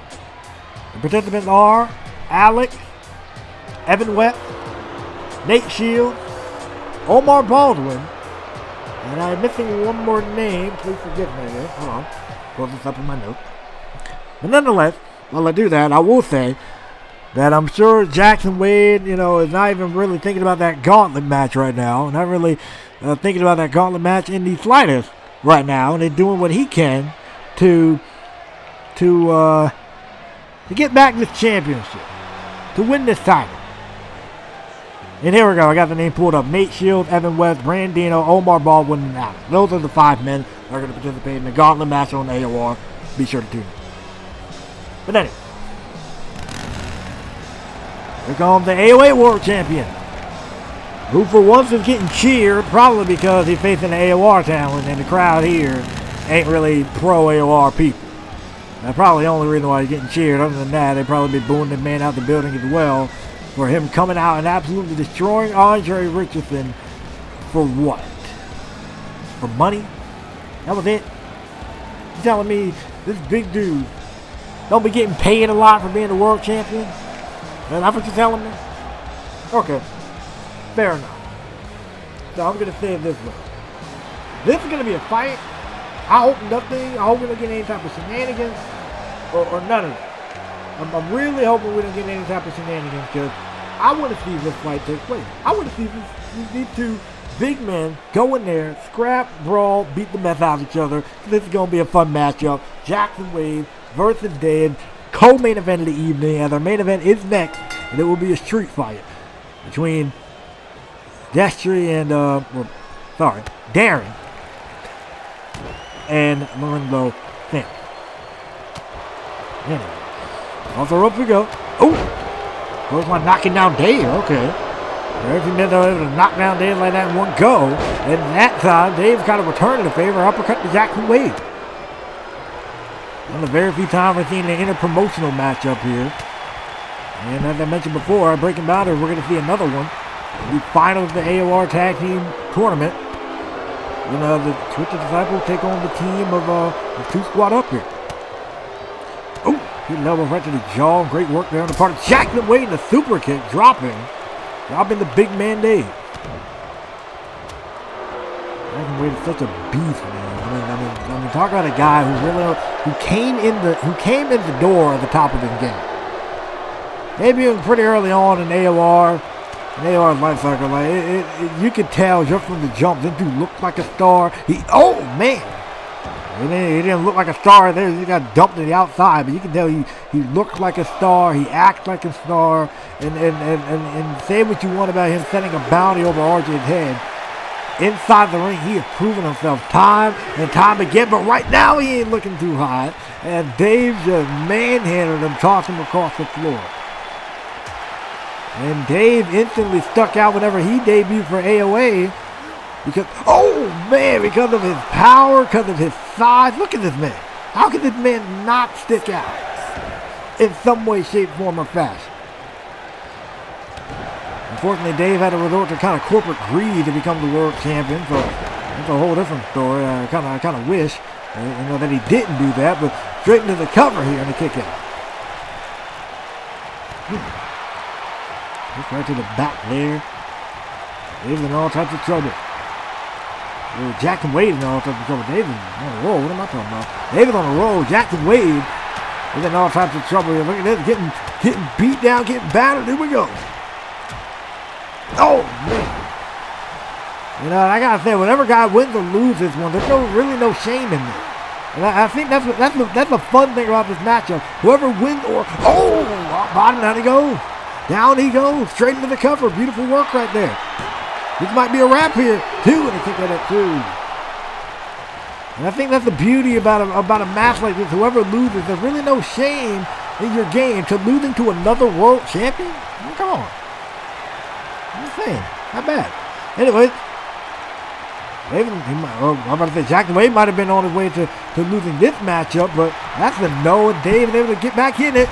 The participants are Alex, Evan West, Nate Shields, Omar Baldwin, and I'm missing one more name. Please forgive me here. Hold on. Pull this up in my notes. But nonetheless, while I do that, I will say that I'm sure Jackson Wade, is not even really thinking about that gauntlet match right now. Not really thinking about that gauntlet match in the slightest right now. And they're doing what he can to get back this championship, to win this title. And here we go. I got the name pulled up. Nate Shields, Evan West, Brandino, Omar Baldwin, and Alex. Those are the 5 men that are going to participate in the gauntlet match on AOR. Be sure to tune in. But anyway, here comes the AOA World Champion, who for once is getting cheered, probably because he's facing the AOR talent, and the crowd here ain't really pro AOR people. That's probably the only reason why he's getting cheered. Other than that, they'd probably be booing the man out the building as well for him coming out and absolutely destroying Andre Richardson. For what? For money? That was it? You telling me this big dude don't be getting paid a lot for being the world champion? That's what you're telling me? Okay. Fair enough. So I'm going to say it this way. This is going to be a fight. I hope nothing. I hope we don't get any type of shenanigans or none of that. I'm really hoping we don't get any type of shenanigans because I want to see this fight take place. I want to see these two big men go in there, scrap, brawl, beat the mess out of each other. This is going to be a fun matchup. Jackson Wade versus Dave, co-main event of the evening, as our main event is next, and it will be a street fight between Destry and Darren and Lorenzo Sam. Anyway, off the ropes we go. Oh, goes my knocking down Dave. Okay, every minute I was able to knock down Dave like that in one go, and that time Dave's kind of returning the favor, uppercut to Jackson Wade. One of the very few times I've seen an interpromotional matchup here. And as I mentioned before, Breaking Boundary, we're going to see another one. The finals of the AOR Tag Team Tournament. The Twisted Disciples take on the team of 2 Squad Up here. Oh, he elbow right to the jaw. Great work there on the part of Jackson Wade. The super kick, dropping the big man Dave. Jackson Wade is such a beast, man. I mean, talk about a guy who came in the door at the top of his game. Maybe it was pretty early on in AOR's life cycle. Like you could tell just from the jump, this dude looked like a star. He didn't look like a star there. He got dumped to the outside, but you can tell he looked like a star. He acts like a star. And say what you want about him setting a bounty over RJ's head. Inside the ring, he has proven himself time and time again, but right now he ain't looking too hot. And Dave just manhandled him, tossed him across the floor. And Dave instantly stuck out whenever he debuted for AOA because of his power, because of his size. Look at this man. How can this man not stick out in some way, shape, form, or fashion? Unfortunately, Dave had to resort to kind of corporate greed to become the world champion, so that's a whole different story. I kind of wish that he didn't do that, but straight into the cover here and the kick out. Right to the back there. Dave's in all types of trouble. Jackson Wade in all types of trouble. Dave's on a roll. What am I talking about? Dave's on a roll. Jackson Wade is in all types of trouble here. Look at this. Getting beat down, getting battered. Here we go. Oh, man. I got to say, whenever guy wins or loses one, there's really no shame in this. And I think that's the fun thing about this matchup. Whoever wins bottom, down he goes. Down he goes, straight into the cover. Beautiful work right there. This might be a wrap here, too, and he kicked that at 2. And I think that's the beauty about a match like this. Whoever loses, there's really no shame in your game to losing to another world champion. I mean, come on. I'm just saying, not bad. Anyway, I'm about to say Jackson Wade might have been on his way to losing this matchup, but that's a no, and Dave is able to get back in it.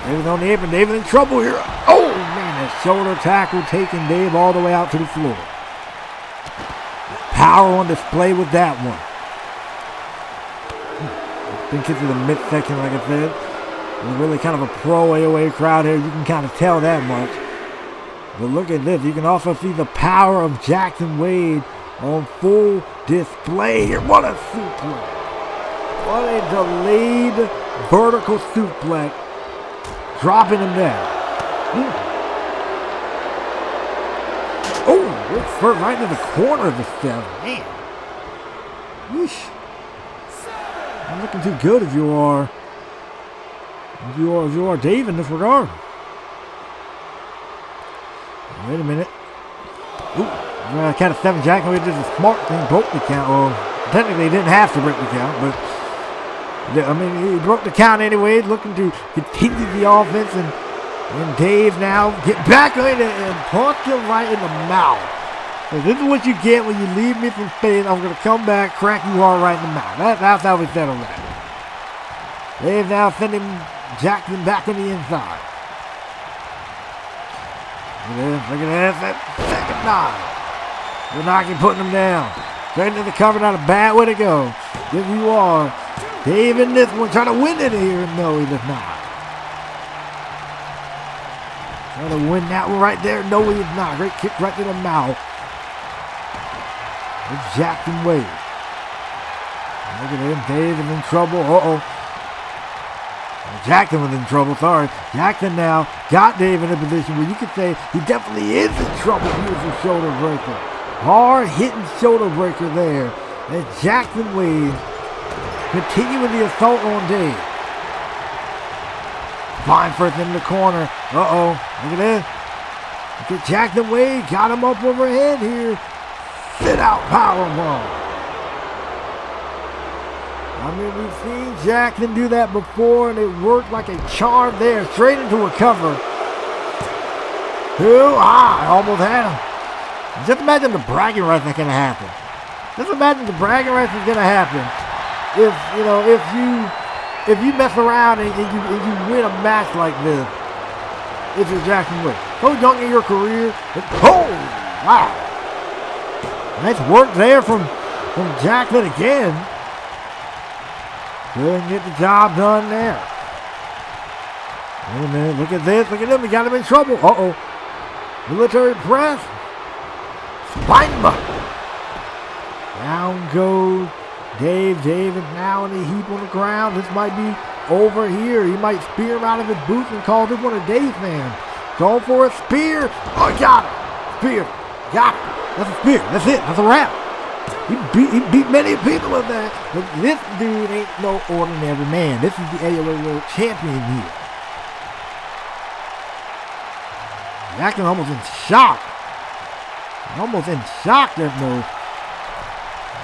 Dave's on the apron. Dave's in trouble here. Oh, man, that shoulder tackle taking Dave all the way out to the floor. Power on display with that one. Been kicked to the midsection, like I said. It's really kind of a pro AOA crowd here. You can kind of tell that much. But look at this. You can also see the power of Jackson Wade on full display here. What a suplex. What a delayed vertical suplex. Dropping him down. Oh, it's first right into the corner of the cell. Man. Yeesh. Not looking too good if you are Dave in this regard. Wait a minute. Ooh, count of 7 Jackson Wade did a smart thing, broke the count. Well, technically he didn't have to break the count, but I mean he broke the count anyway, looking to continue the offense, and Dave now get back in and punch him right in the mouth. So this is what you get when you leave me from space. I'm gonna come back, crack you hard right in the mouth. That's how we settle that. Dave now sending Jackson back on the inside. Look at this, that second knock. The knocking, putting him down. Straight into the cover, not a bad way to go. Here you are. Dave in this one, trying to win it here. No, he does not. Trying to win that one right there. No, he is not. Great kick right to the mouth. It's Jackson Wade. Look at him. Dave is in trouble. Jackson was in trouble, sorry. Jackson now got Dave in a position where you could say he definitely is in trouble. Here's a shoulder breaker. Hard hitting shoulder breaker there. And Jackson Wade continuing the assault on Dave. Fine first in the corner. Look at this. Look at Jackson Wade. Got him up overhead here. Sit out powerbomb. I mean, we've seen Jackson do that before, and it worked like a charm there. Straight into a cover. Almost had him. Just imagine the bragging rights that's going to happen. Just imagine the bragging rights that's going to happen. If you mess around and you win a match like this, if you're Jackson Wade. So young in your career. Wow. Nice work there from Jackson again. Couldn't get the job done there. Wait a minute. Look at this. Look at him. He got him in trouble. Military press. Spine buster. Down goes Dave. Dave is now in a heap on the ground. This might be over here. He might spear him out of his boots and call this one a Dave fans. Going for a spear. Got it. Spear. Got it. That's a spear. That's it. That's a wrap. He beat many people with that. But this dude ain't no ordinary man. This is the AOA World Champion here. Jackson almost in shock. Almost in shock there, no.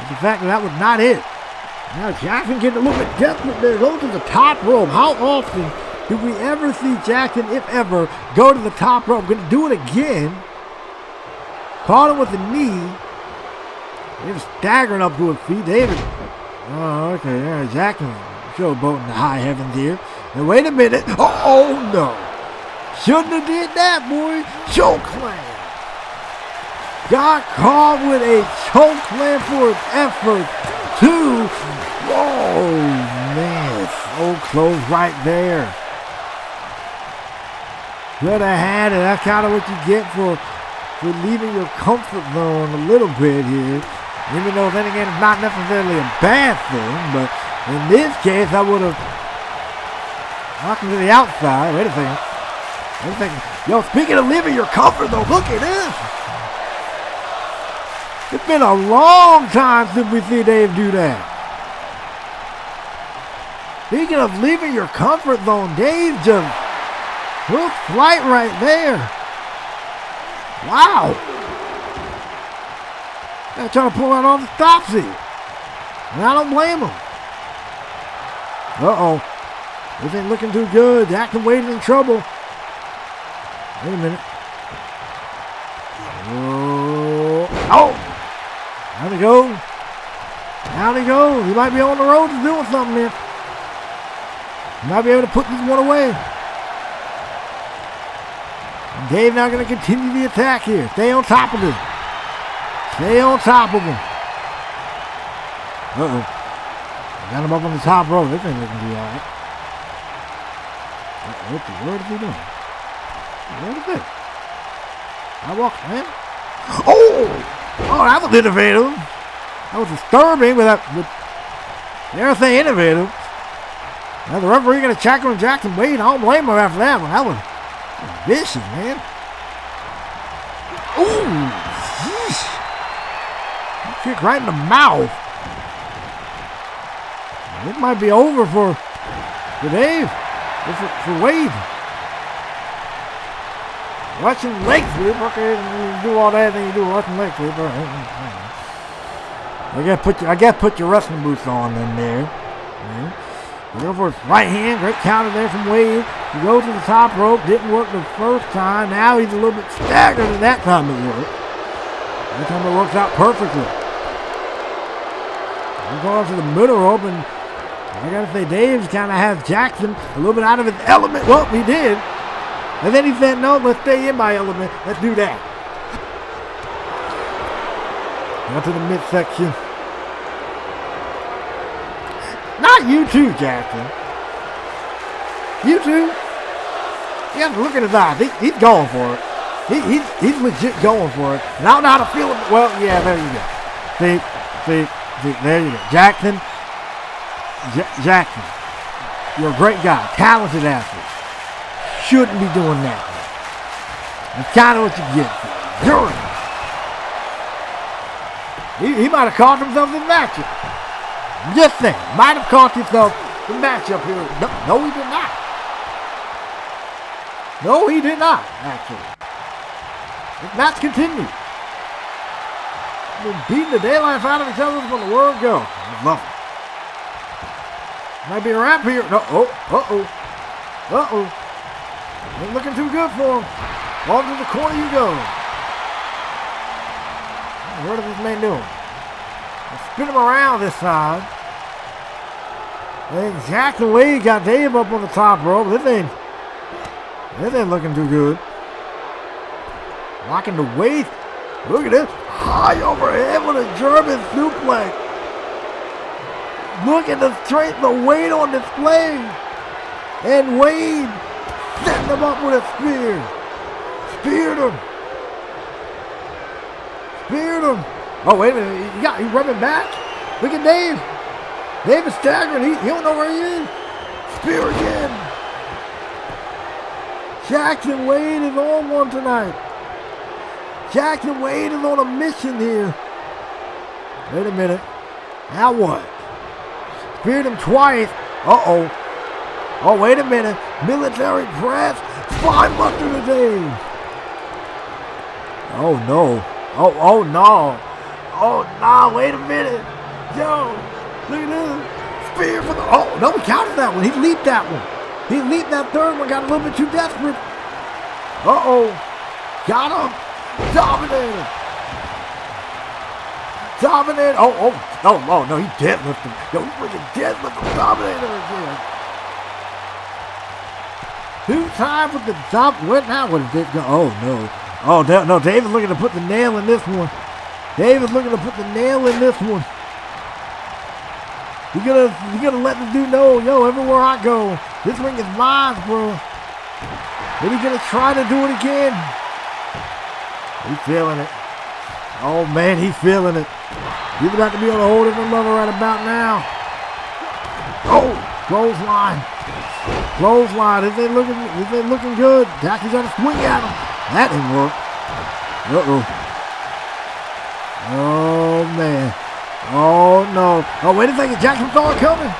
The fact that was not it. Now Jackson getting a little bit desperate there. Goes to the top rope. How often do we ever see Jackson, if ever, go to the top rope? Gonna do it again. Caught him with the knee. They're staggering up to his feet. David. Okay. Jackson showboating the high heavens here. Now wait a minute. No. Shouldn't have did that, boy. Choke slam. Got caught with a choke slam for his effort. 2. Oh, man. So close right there. Could have had it. That's kind of what you get for leaving your comfort zone a little bit here. Even though then again it's not necessarily a bad thing, but in this case I would have knocked him to the outside. Wait a second. Yo, speaking of leaving your comfort zone, look at this. It's been a long time since we see Dave do that. Speaking of leaving your comfort zone, Dave just took flight right there. Wow. They're trying to pull out all the stops here. And I don't blame him. This ain't looking too good. Jackson Wade in trouble. Wait a minute. Down he goes. Down he goes. He might be on the road to doing something here. He might be able to put this one away. And Dave now going to continue the attack here. Stay on top of this. Stay on top of him. Got him up on the top rope. This ain't looking too all right. What the world is he doing? What is this? I walked in. Oh, that was innovative. That was disturbing, but never say innovative. Now the referee going to check on Jackson Wade. I don't blame him after that one. That was vicious, man. Ooh, sheesh. Kick right in the mouth. It might be over for Dave, for Wade. Russian leg sweep. Okay, you do all that, then you do a Russian leg sweep. I guess put your wrestling boots on in there. You go for his right hand. Great counter there from Wade. He goes to the top rope. Didn't work the first time. Now he's a little bit staggered, and that time it worked. That time it works out perfectly. We're going to the middle rope, and I gotta say, Dave's kind of has Jackson a little bit out of his element. Well, he did. And then he said, no, let's stay in my element. Let's do that. Got to the midsection. Not you too, Jackson. You too. You have to look at his eyes. He's going for it. He's legit going for it. And I don't know how to feel it. Well, yeah, there you go. See, there you go. Jackson. Jackson. You're a great guy. Talented athlete. Shouldn't be doing that. That's kind of what you get. He might have cost himself the matchup. I'm just saying. Might have cost himself the matchup here. No, he did not. No, he did not, actually. This match continued. Been beating the daylights out of each other from the word go. I love it. Might be a wrap here. No, Ain't looking too good for him. Off to the corner you go. What is this man doing? Spin him around this side. And Jackson Wade got Dave up on the top rope. This ain't looking too good. Locking the waist. Look at this. High overhead with a German suplex. Look at the strength, the weight on display. And Wade setting him up with a spear. Speared him. Oh, wait a minute. He's rubbing back. Look at Dave. Dave is staggering. He don't know where he is. Spear again. Jackson Wade is on one tonight. Jackson Wade is on a mission here. Wait a minute. Now what? Speared him twice. Uh-oh. Oh, wait a minute. Military press. Spine buster to Dave. Oh, no. Oh, no. Oh, no. Wait a minute. Yo, look at this. Spear for the... Oh, no, he counted that one. He leaped that one. He leaped that third one. Got a little bit too desperate. Uh-oh. Got him. Dominated. Oh, no, he deadlifted him. Yo, he freaking deadlifted him. Dominated him again. 2 times with the top. What now? What is it? Oh, no. Oh, no, David's looking to put the nail in this one. David's looking to put the nail in this one. You gonna let the dude know, yo, everywhere I go, this ring is mine, bro. Then he's gonna try to do it again. He's feeling it. Oh man, he's feeling it. He's about to be on a whole different level right about now. Oh, clothesline. This ain't looking good. Jackie's got to swing at him. That didn't work. Uh-oh. Oh man. Oh no. Oh, wait a second. Jackson saw it coming.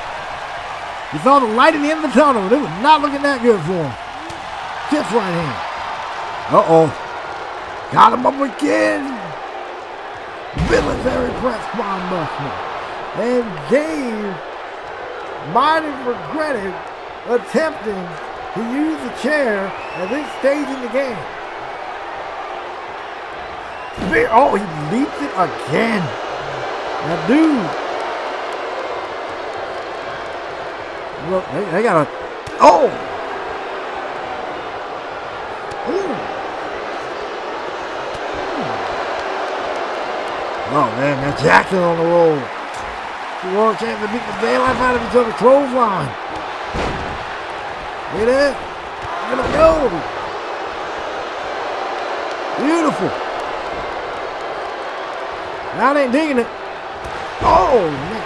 He saw the light at the end of the tunnel. It was not looking that good for him. Just right hand. Uh-oh. Got him up again. Military press spine buster. And Dave might have regretted attempting to use the chair at this stage in the game. Oh, he leaped it again. That dude. Look, they got a... Oh! Ooh. Oh, man, now Jackson on the roll. The world champion beat the daylight out of each other. Clothesline. Look at that. Look at him go. Beautiful. Now they ain't digging it. Oh, man.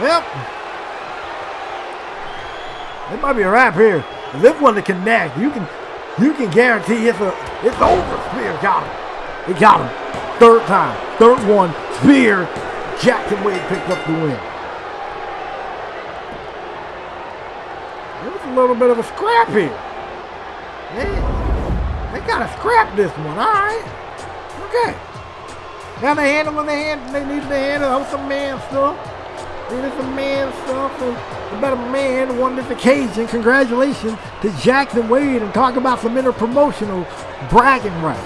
Yep. It might be a wrap here. If this one to connect, you can guarantee it's over. Spear got him. He got him. Third time. Third one. Spear. Jackson Wade picked up the win. It was a little bit of a scrap here. They gotta scrap this one, alright. Okay. Now they handle what they need to handle. With some man stuff. Needed some man stuff. And the better man won this occasion. Congratulations to Jackson Wade, and talk about some interpromotional bragging rights.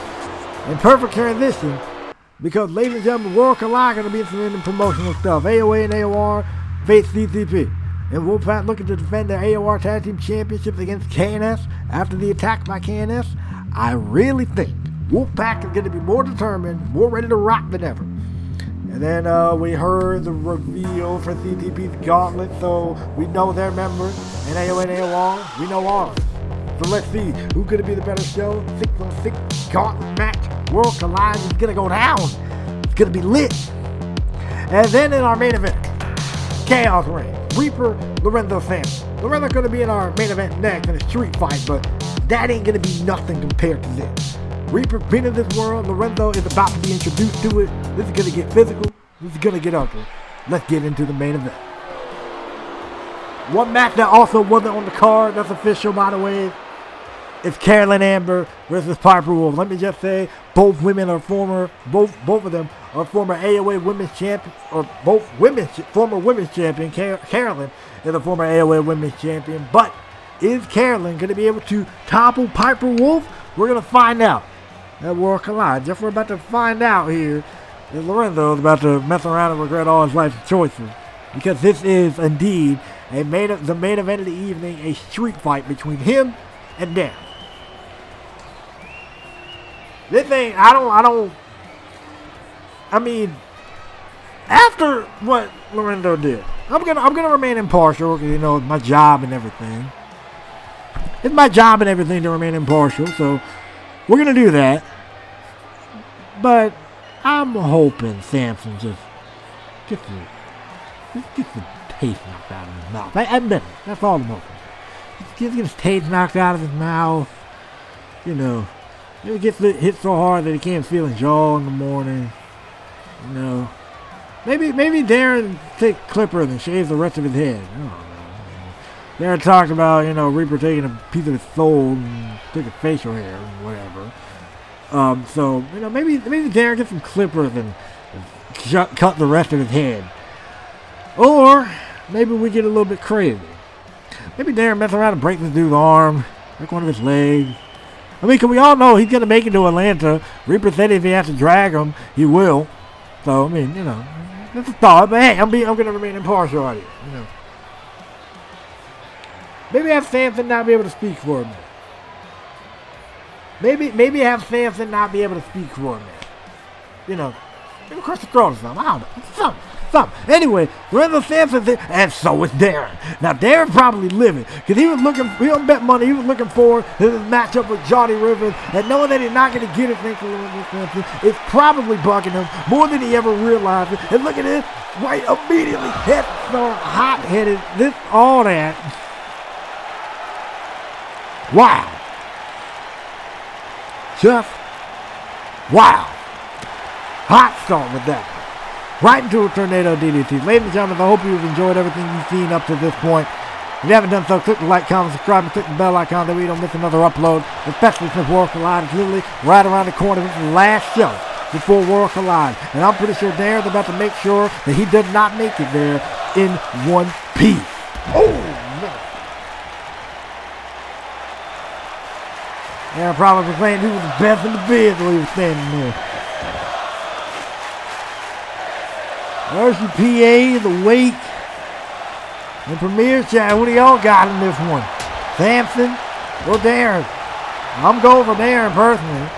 And perfect transition, because ladies and gentlemen, World Collide going to be in some interpromotional stuff. AOA and AOR face CCP. And Wolfpack looking to defend their AOR Tag Team Championships against KNS after the attack by KNS. I really think Wolfpack is going to be more determined, more ready to rock than ever. And then we heard the reveal for CTP's Gauntlet, so we know their members. And AOA and AOR, we know ours. So let's see who's going to be the better show. 6-on-6 Gauntlet match. World Collide is going to go down. It's going to be lit. And then in our main event, Chaos Reign. Reaper, Lorenzo Sampson. Lorenzo's going to be in our main event next in a street fight, but that ain't going to be nothing compared to this. Reaper been in this world. Lorenzo is about to be introduced to it. This is going to get physical. This is going to get ugly. Let's get into the main event. One match that also wasn't on the card, that's official by the way, it's Carolyn Amber versus Piper Wolf. Let me just say, both women are both of them are former AOA women's champion, or former women's champion. Carolyn is a former AOA women's champion, but is Carolyn going to be able to topple Piper Wolf? We're going to find out at World Collide. Just we're about to find out here that Lorenzo is about to mess around and regret all his life's choices, because this is indeed the main event of the evening, a street fight between him and Dan. This ain't, I mean, after what Lorenzo did, I'm gonna remain impartial, because, you know, my job and everything. It's my job and everything to remain impartial, so we're gonna do that. But I'm hoping Sampson just gets the taste knocked out of his mouth. I admit it. That's all I'm hoping. Just get his taste knocked out of his mouth. You know. He gets hit so hard that he can't feel his jaw in the morning. You know. Maybe Darren take clippers and shaves the rest of his head. I don't know. Darren talked about, you know, Reaper taking a piece of his soul and took his facial hair and whatever. So, you know, maybe Darren gets some clippers and cut the rest of his head. Or maybe we get a little bit crazy. Maybe Darren mess around and break this dude's arm, break one of his legs. I mean, because we all know he's going to make it to Atlanta. Reaper said if he has to drag him, he will. So, I mean, you know, that's a thought. But hey, I'm going to remain impartial on it, you know. Maybe have Sampson not be able to speak for a minute. Maybe have Sampson not be able to speak for a minute. You know, maybe crush the throat or something. I don't know. Something. Anyway, Lorenzo Sampson's there, and so is Darren. Now, Darren probably living, because he don't bet money, he was looking forward to this matchup with Johnny Rivers, and knowing that he's not going to get it thanks to Lorenzo Sampson, it's probably bugging him more than he ever realized it. And look at this, right immediately, head start, hot-headed, this, all that. Wow. Just wow. Hot start with that. Right into a tornado DDT. Ladies and gentlemen, I hope you've enjoyed everything you've seen up to this point. If you haven't done so, click the like, comment, subscribe, and click the bell icon, that way you don't miss another upload. Especially since World Collide is literally right around the corner. This is the last show before World Collide. And I'm pretty sure Darren's about to make sure that he does not make it there in one piece. Oh, man. Darren probably claimed he was the best in the biz while he was standing there. There's your PA, the wake, and Premier Chat. What do y'all got in this one? Sampson or Darren? I'm going for Darren personally.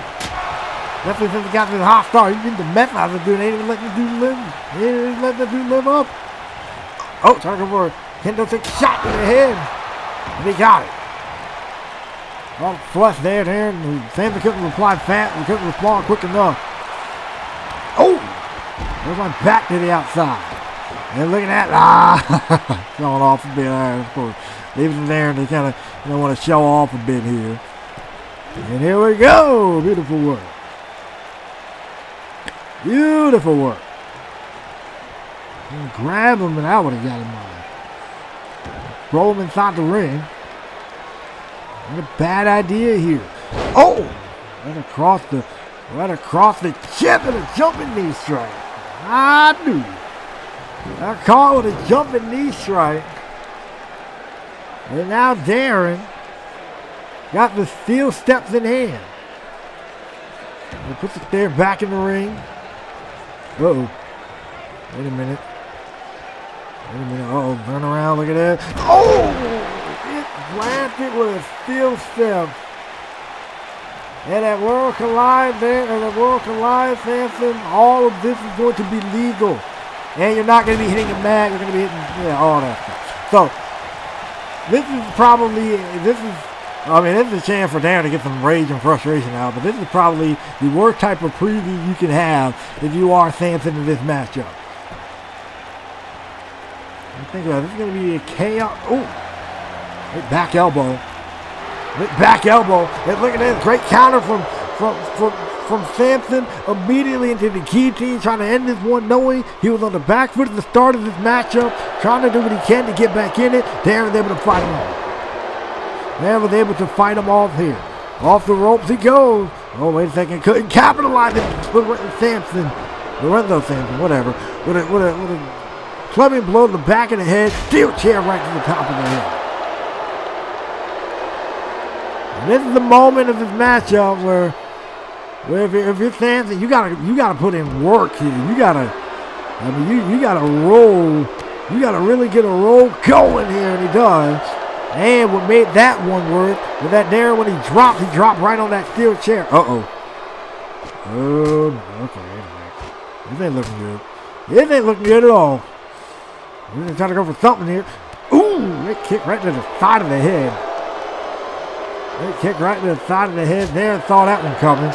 Definitely since he got this hot start. He's been the mess out of the dude. They ain't even letting the dude live. They ain't even letting the dude live up. Oh, trying to go for a Kendo take a shot in the head. And he got it. All flush there. Samson couldn't reply fast. He couldn't respond quick enough. Oh! There's one back to the outside. And look at that. Showing off a bit there, of course. Leaving it there, and they kind of want to show off a bit here. And here we go. Beautiful work. Beautiful work. And grab him, and I would have got him. Roll him inside the ring. What a bad idea here. Oh! Right across the chip and a jumping knee strike. I knew. I call it a jumping knee strike. And now Darren got the steel steps in hand. He puts it there back in the ring. Uh-oh. Wait a minute. Uh-oh, turn around, look at that. Oh! It blasted with a steel step. And at World Collide there, Samson, all of this is going to be legal. And you're not going to be hitting a mag, you're going to be hitting, all that stuff. So, this is a chance for Darren to get some rage and frustration out, but this is probably the worst type of preview you can have if you are Samson in this matchup. Think about it, this is going to be a chaos. Oh, back elbow. Back elbow. And look at this, great counter from Samson immediately into the guillotine, trying to end this one, knowing he was on the back foot at the start of this matchup, trying to do what he can to get back in it. Darren was able to fight him off. Darren was able to fight him off here. Off the ropes he goes. Oh, wait a second. Couldn't capitalize it. Lorenzo Samson, whatever. With a clubbing blow to the back of the head. Steel chair right to the top of the head. And this is the moment of this matchup where if you're Samson, you gotta put in work here. You gotta roll. You gotta really get a roll going here, and he does. And what made that one work was that Darren, when he dropped right on that steel chair. Oh, okay. This ain't looking good. This ain't looking good at all. We're trying to go for something here. Ooh, they kick right to the side of the head. Darren saw that one coming.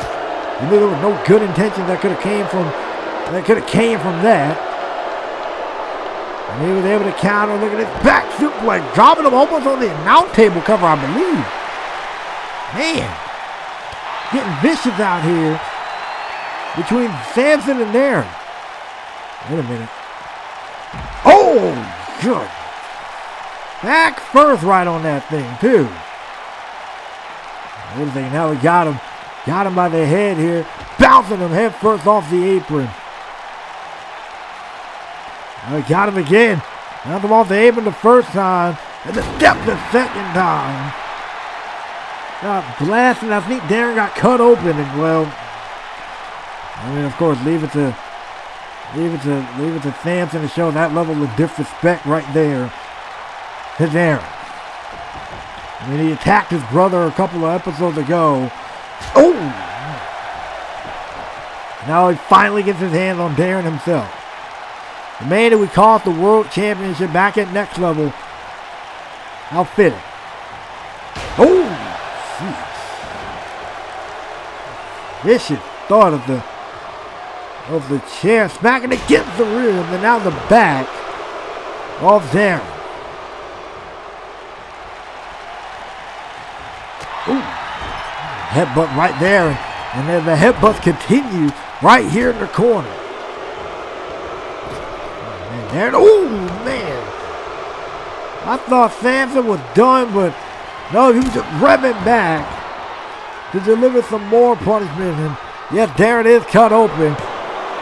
He knew there was no good intentions that could have came from that. And he was able to counter. Look at this back suplex, dropping him almost on the announce table cover, I believe. Man, getting vicious out here between Samson and Darren. Wait a minute. Oh, good. Back first right on that thing, too. Wait a second, now we got him. Got him by the head here. Bouncing him head first off the apron. Now we got him again. Bounced him off the apron the first time. And the step the second time. Got blasted. I think Darren got cut open. And well, I mean, of course, leave it to Samson to show that level of disrespect right there to Darren. I mean, he attacked his brother a couple of episodes ago. Oh! Now he finally gets his hands on Darren himself. The man that we call it the World Championship back at Next Level. How fitting. Oh! Jeez. Vicious thought of the chair smacking against the rib, and now the back of Darren. Ooh. Headbutt right there, and then the headbutts continue right here in the corner. Oh man, I thought Samson was done, but no, he was just revving back to deliver some more punishment. And yes, Darren is cut open,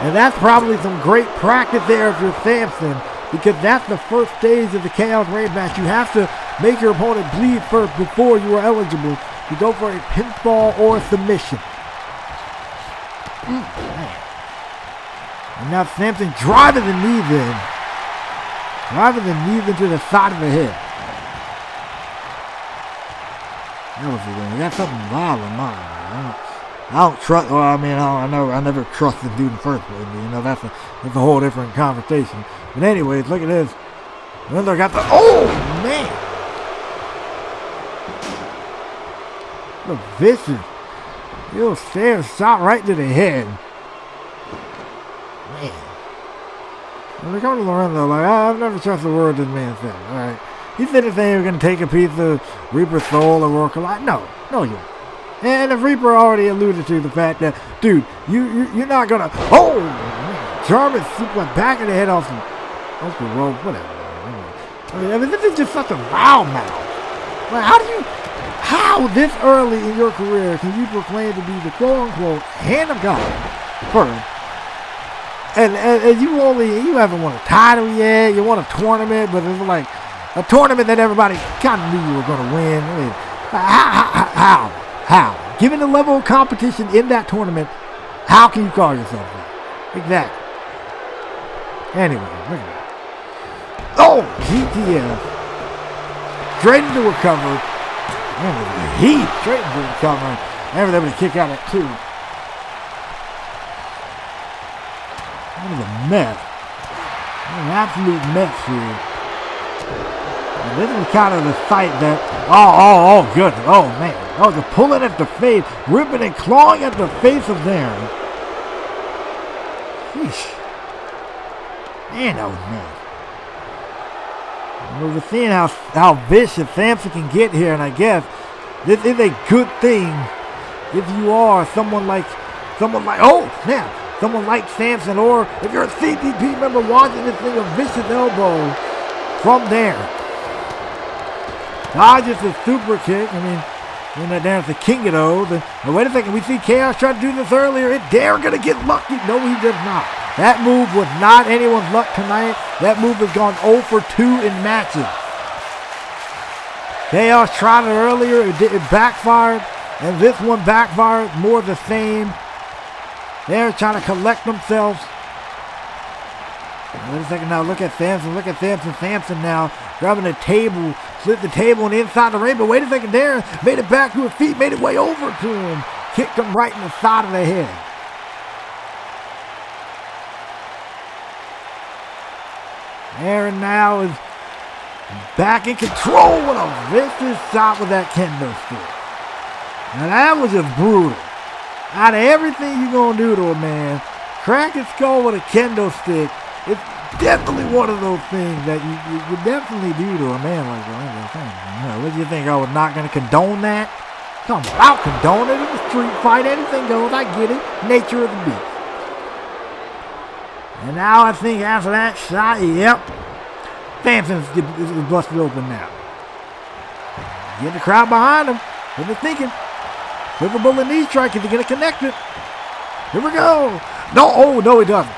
and that's probably some great practice there if you're Samson, because that's the first stage of the Chaos Rage match. You have to make your opponent bleed first before you are eligible to go for a pinfall or a submission. And now Samson driving the knees in. Driving the knees into the side of the head. That was the one. We got something wild in mind. I don't trust. Well, I mean, I never trust the dude in the first place. You know, that's a whole different conversation. But anyways, look at this. Then they got the. Oh man! Look, vicious. You'll stare shot right to the head. Man. When we come to Lorenzo, like, I've never trusted a word this man said. Alright. He said his thing was going to take a piece of Reaper's soul or work a lot. No, you won't. And the Reaper already alluded to the fact that, dude, you're not going to. Oh! Man. Jarvis went back of the head off the rope, whatever. I mean, this is just such a loud mouth. Like, how this early in your career can you proclaim to be the quote-unquote hand of God first? And you haven't won a title yet. You won a tournament, but it's like a tournament that everybody kind of knew you were going to win. I mean, how? Given the level of competition in that tournament, how can you call yourself that? Exactly. Anyway, look at that. Oh, GTS. Straight into a cover. Man, with the heat. Straight into the cover. And was able to kick out at 2. That was a mess. An absolute mess here. And this is kind of the sight that, oh, good. Oh, man. Oh, the pulling at the face, ripping and clawing at the face of Darren. Sheesh. Man, that was mess. And we're seeing how vicious Samson can get here, and I guess this is a good thing if you are someone like, oh, snap. Someone like Samson, or if you're a CTP member watching this thing, a vicious elbow from there. Dodges the super kick. I mean, there's the king of those. And wait a second, we see Chaos try to do this earlier. Is Dare gonna get lucky? No, he does not. That move was not anyone's luck tonight. That move has gone 0 for 2 in matches. Chaos tried it earlier, it backfired, and this one backfired, more the same. They're trying to collect themselves. Wait a second now. Look at Samson. Look at Samson. Samson now grabbing the table. Slipped the table on the inside of the ring. But wait a second there. Made it back to his feet. Made it way over to him. Kicked him right in the side of the head. Aaron now is back in control with a vicious shot with that kendo stick. Now that was just brutal. Out of everything you're going to do to a man, crack his skull with a kendo stick, it's definitely one of those things that you definitely do to a man like that. What do you think? I was not going to condone that? Come on, I'll condone it. It's a street fight. Anything goes. I get it. Nature of the beast. And now I think after that shot, yep, Samson's busted open now. Get the crowd behind him. What are they thinking? Silver bullet knee strike. Is he going to connect it? Here we go. No, no, he doesn't.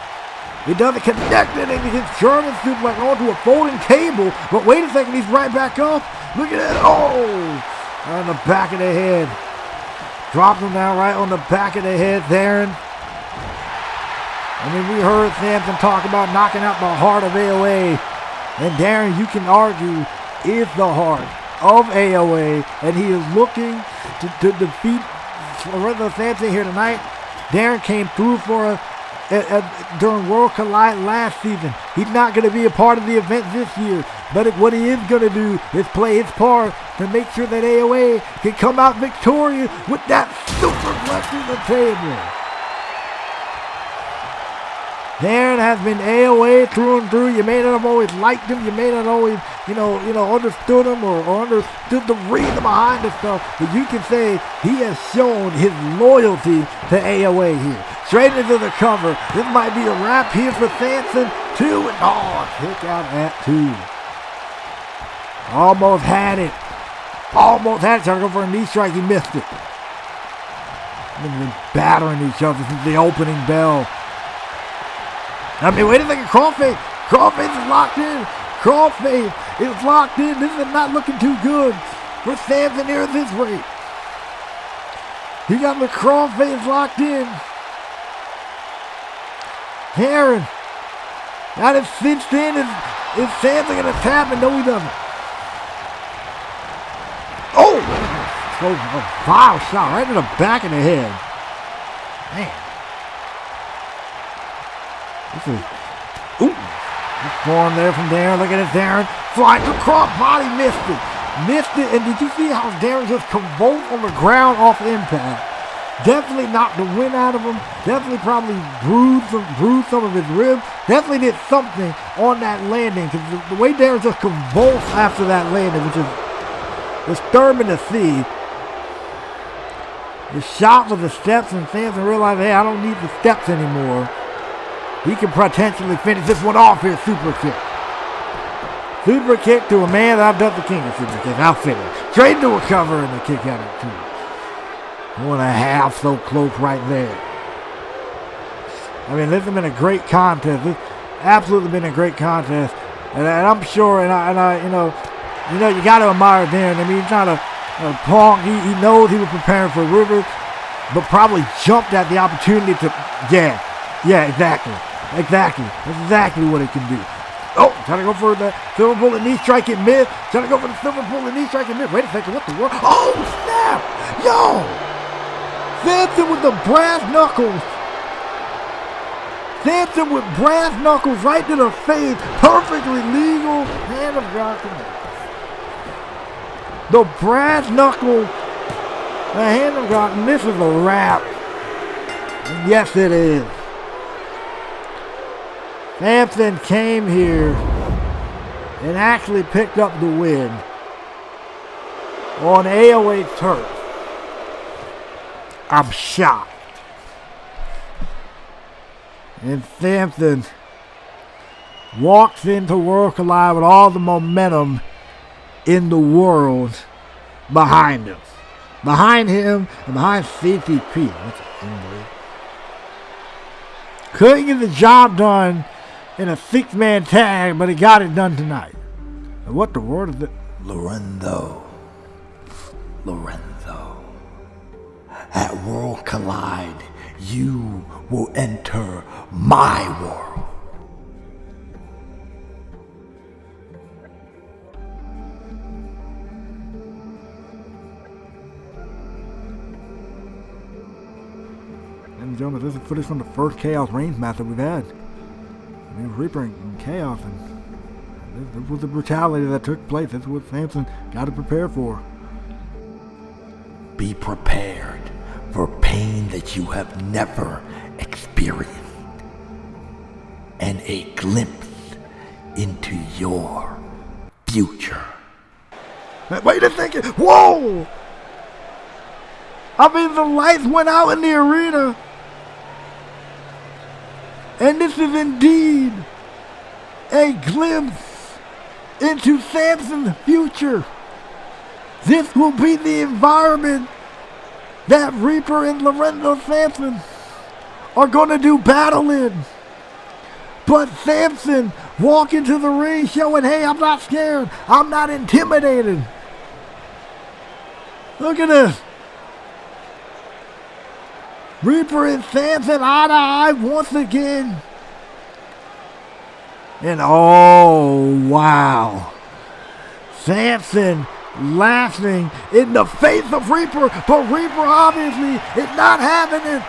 He doesn't connect it, and he gets German suplex onto a folding table. But wait a second, he's right back up. Look at that. Oh, on the back of the head. Drops him down right on the back of the head, Darren. I mean, we heard Samson talk about knocking out the heart of AOA. And Darren, you can argue, is the heart of AOA. And he is looking to defeat Lorenzo Samson here tonight. Darren came through for us during World Collide last season. He's not going to be a part of the event this year. But what he is going to do is play his part to make sure that AOA can come out victorious with that superplex to the table. Darren has been AOA through and through. You may not have always liked him. You may not always, understood him or understood the reason behind this stuff. But you can say he has shown his loyalty to AOA here. Straight into the cover. This might be a wrap here for Samson. 2 and kick out at 2. Almost had it. Trying to go for a knee strike. He missed it. They've been battering each other since the opening bell. I mean, wait a second, Crawford is locked in. Crawford is locked in. This is not looking too good for Samson here at this rate. He got the Crawford locked in. Darren, now it's cinched in. Is Samson going to tap it? No, he doesn't. Oh! So a vile shot right in the back of the head. Man. This is, good form there from Darren. Look at it, Darren. Flying to cross body, missed it. Missed it, and did you see how Darren just convulsed on the ground off impact? Definitely knocked the wind out of him. Definitely probably bruised some of his ribs. Definitely did something on that landing, because the way Darren just convulsed after that landing, which is disturbing to see. The shot was the steps, and Samson realized, hey, I don't need the steps anymore. He can potentially finish this one off here. Super kick. Super kick to a man that I've done the king of super kicks. I'll finish. Straight into a cover and a kick out of 2. 1.5, so close right there. I mean, this has been a great contest. This absolutely been a great contest, and I'm sure, and I, you know, you got to admire Darren. I mean, he's not a Punk. He knows he was preparing for Rivers, but probably jumped at the opportunity to, yeah, exactly. That's exactly what he can do. Oh, trying to go for the silver bullet knee strike in mid. Trying to go for the silver bullet knee strike in mid. Wait a second, what the world? Oh, snap! Yo! Samson with the brass knuckles. Samson with brass knuckles right to the face. Perfectly legal. Hand of God. The brass knuckle. The hand of God. And this is a wrap. And yes, it is. Samson came here and actually picked up the win on AOA turf. I'm shocked. And Samson walks into World Collide with all the momentum in the world behind him. Behind him and behind CTP. That's an injury. Couldn't get the job done in a 6-man tag, but he got it done tonight. And what the word is it? Lorenzo. At World Collide, you will enter my world. Ladies and gentlemen, this is footage from the first Chaos Reigns match that we've had. I mean, Reaper and Chaos, and this was the brutality that took place. That's what Samson got to prepare for. Be prepared for pain that you have never experienced, and a glimpse into your future. Wait a second! Whoa! I mean, the lights went out in the arena. And this is indeed a glimpse into Samson's future. This will be the environment that Reaper and Lorenzo Samson are going to do battle in. But Samson walk into the ring showing, hey, I'm not scared. I'm not intimidated. Look at this. Reaper and Samson eye to eye once again. And oh, wow. Samson laughing in the face of Reaper, but Reaper obviously is not having it.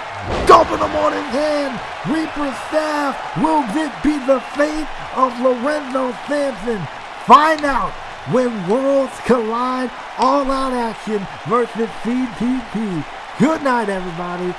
Dumping him on his hand. Reaper's staff, will this be the fate of Lorenzo Samson? Find out when Worlds Collide, all-out action versus CTP. Good night, everybody.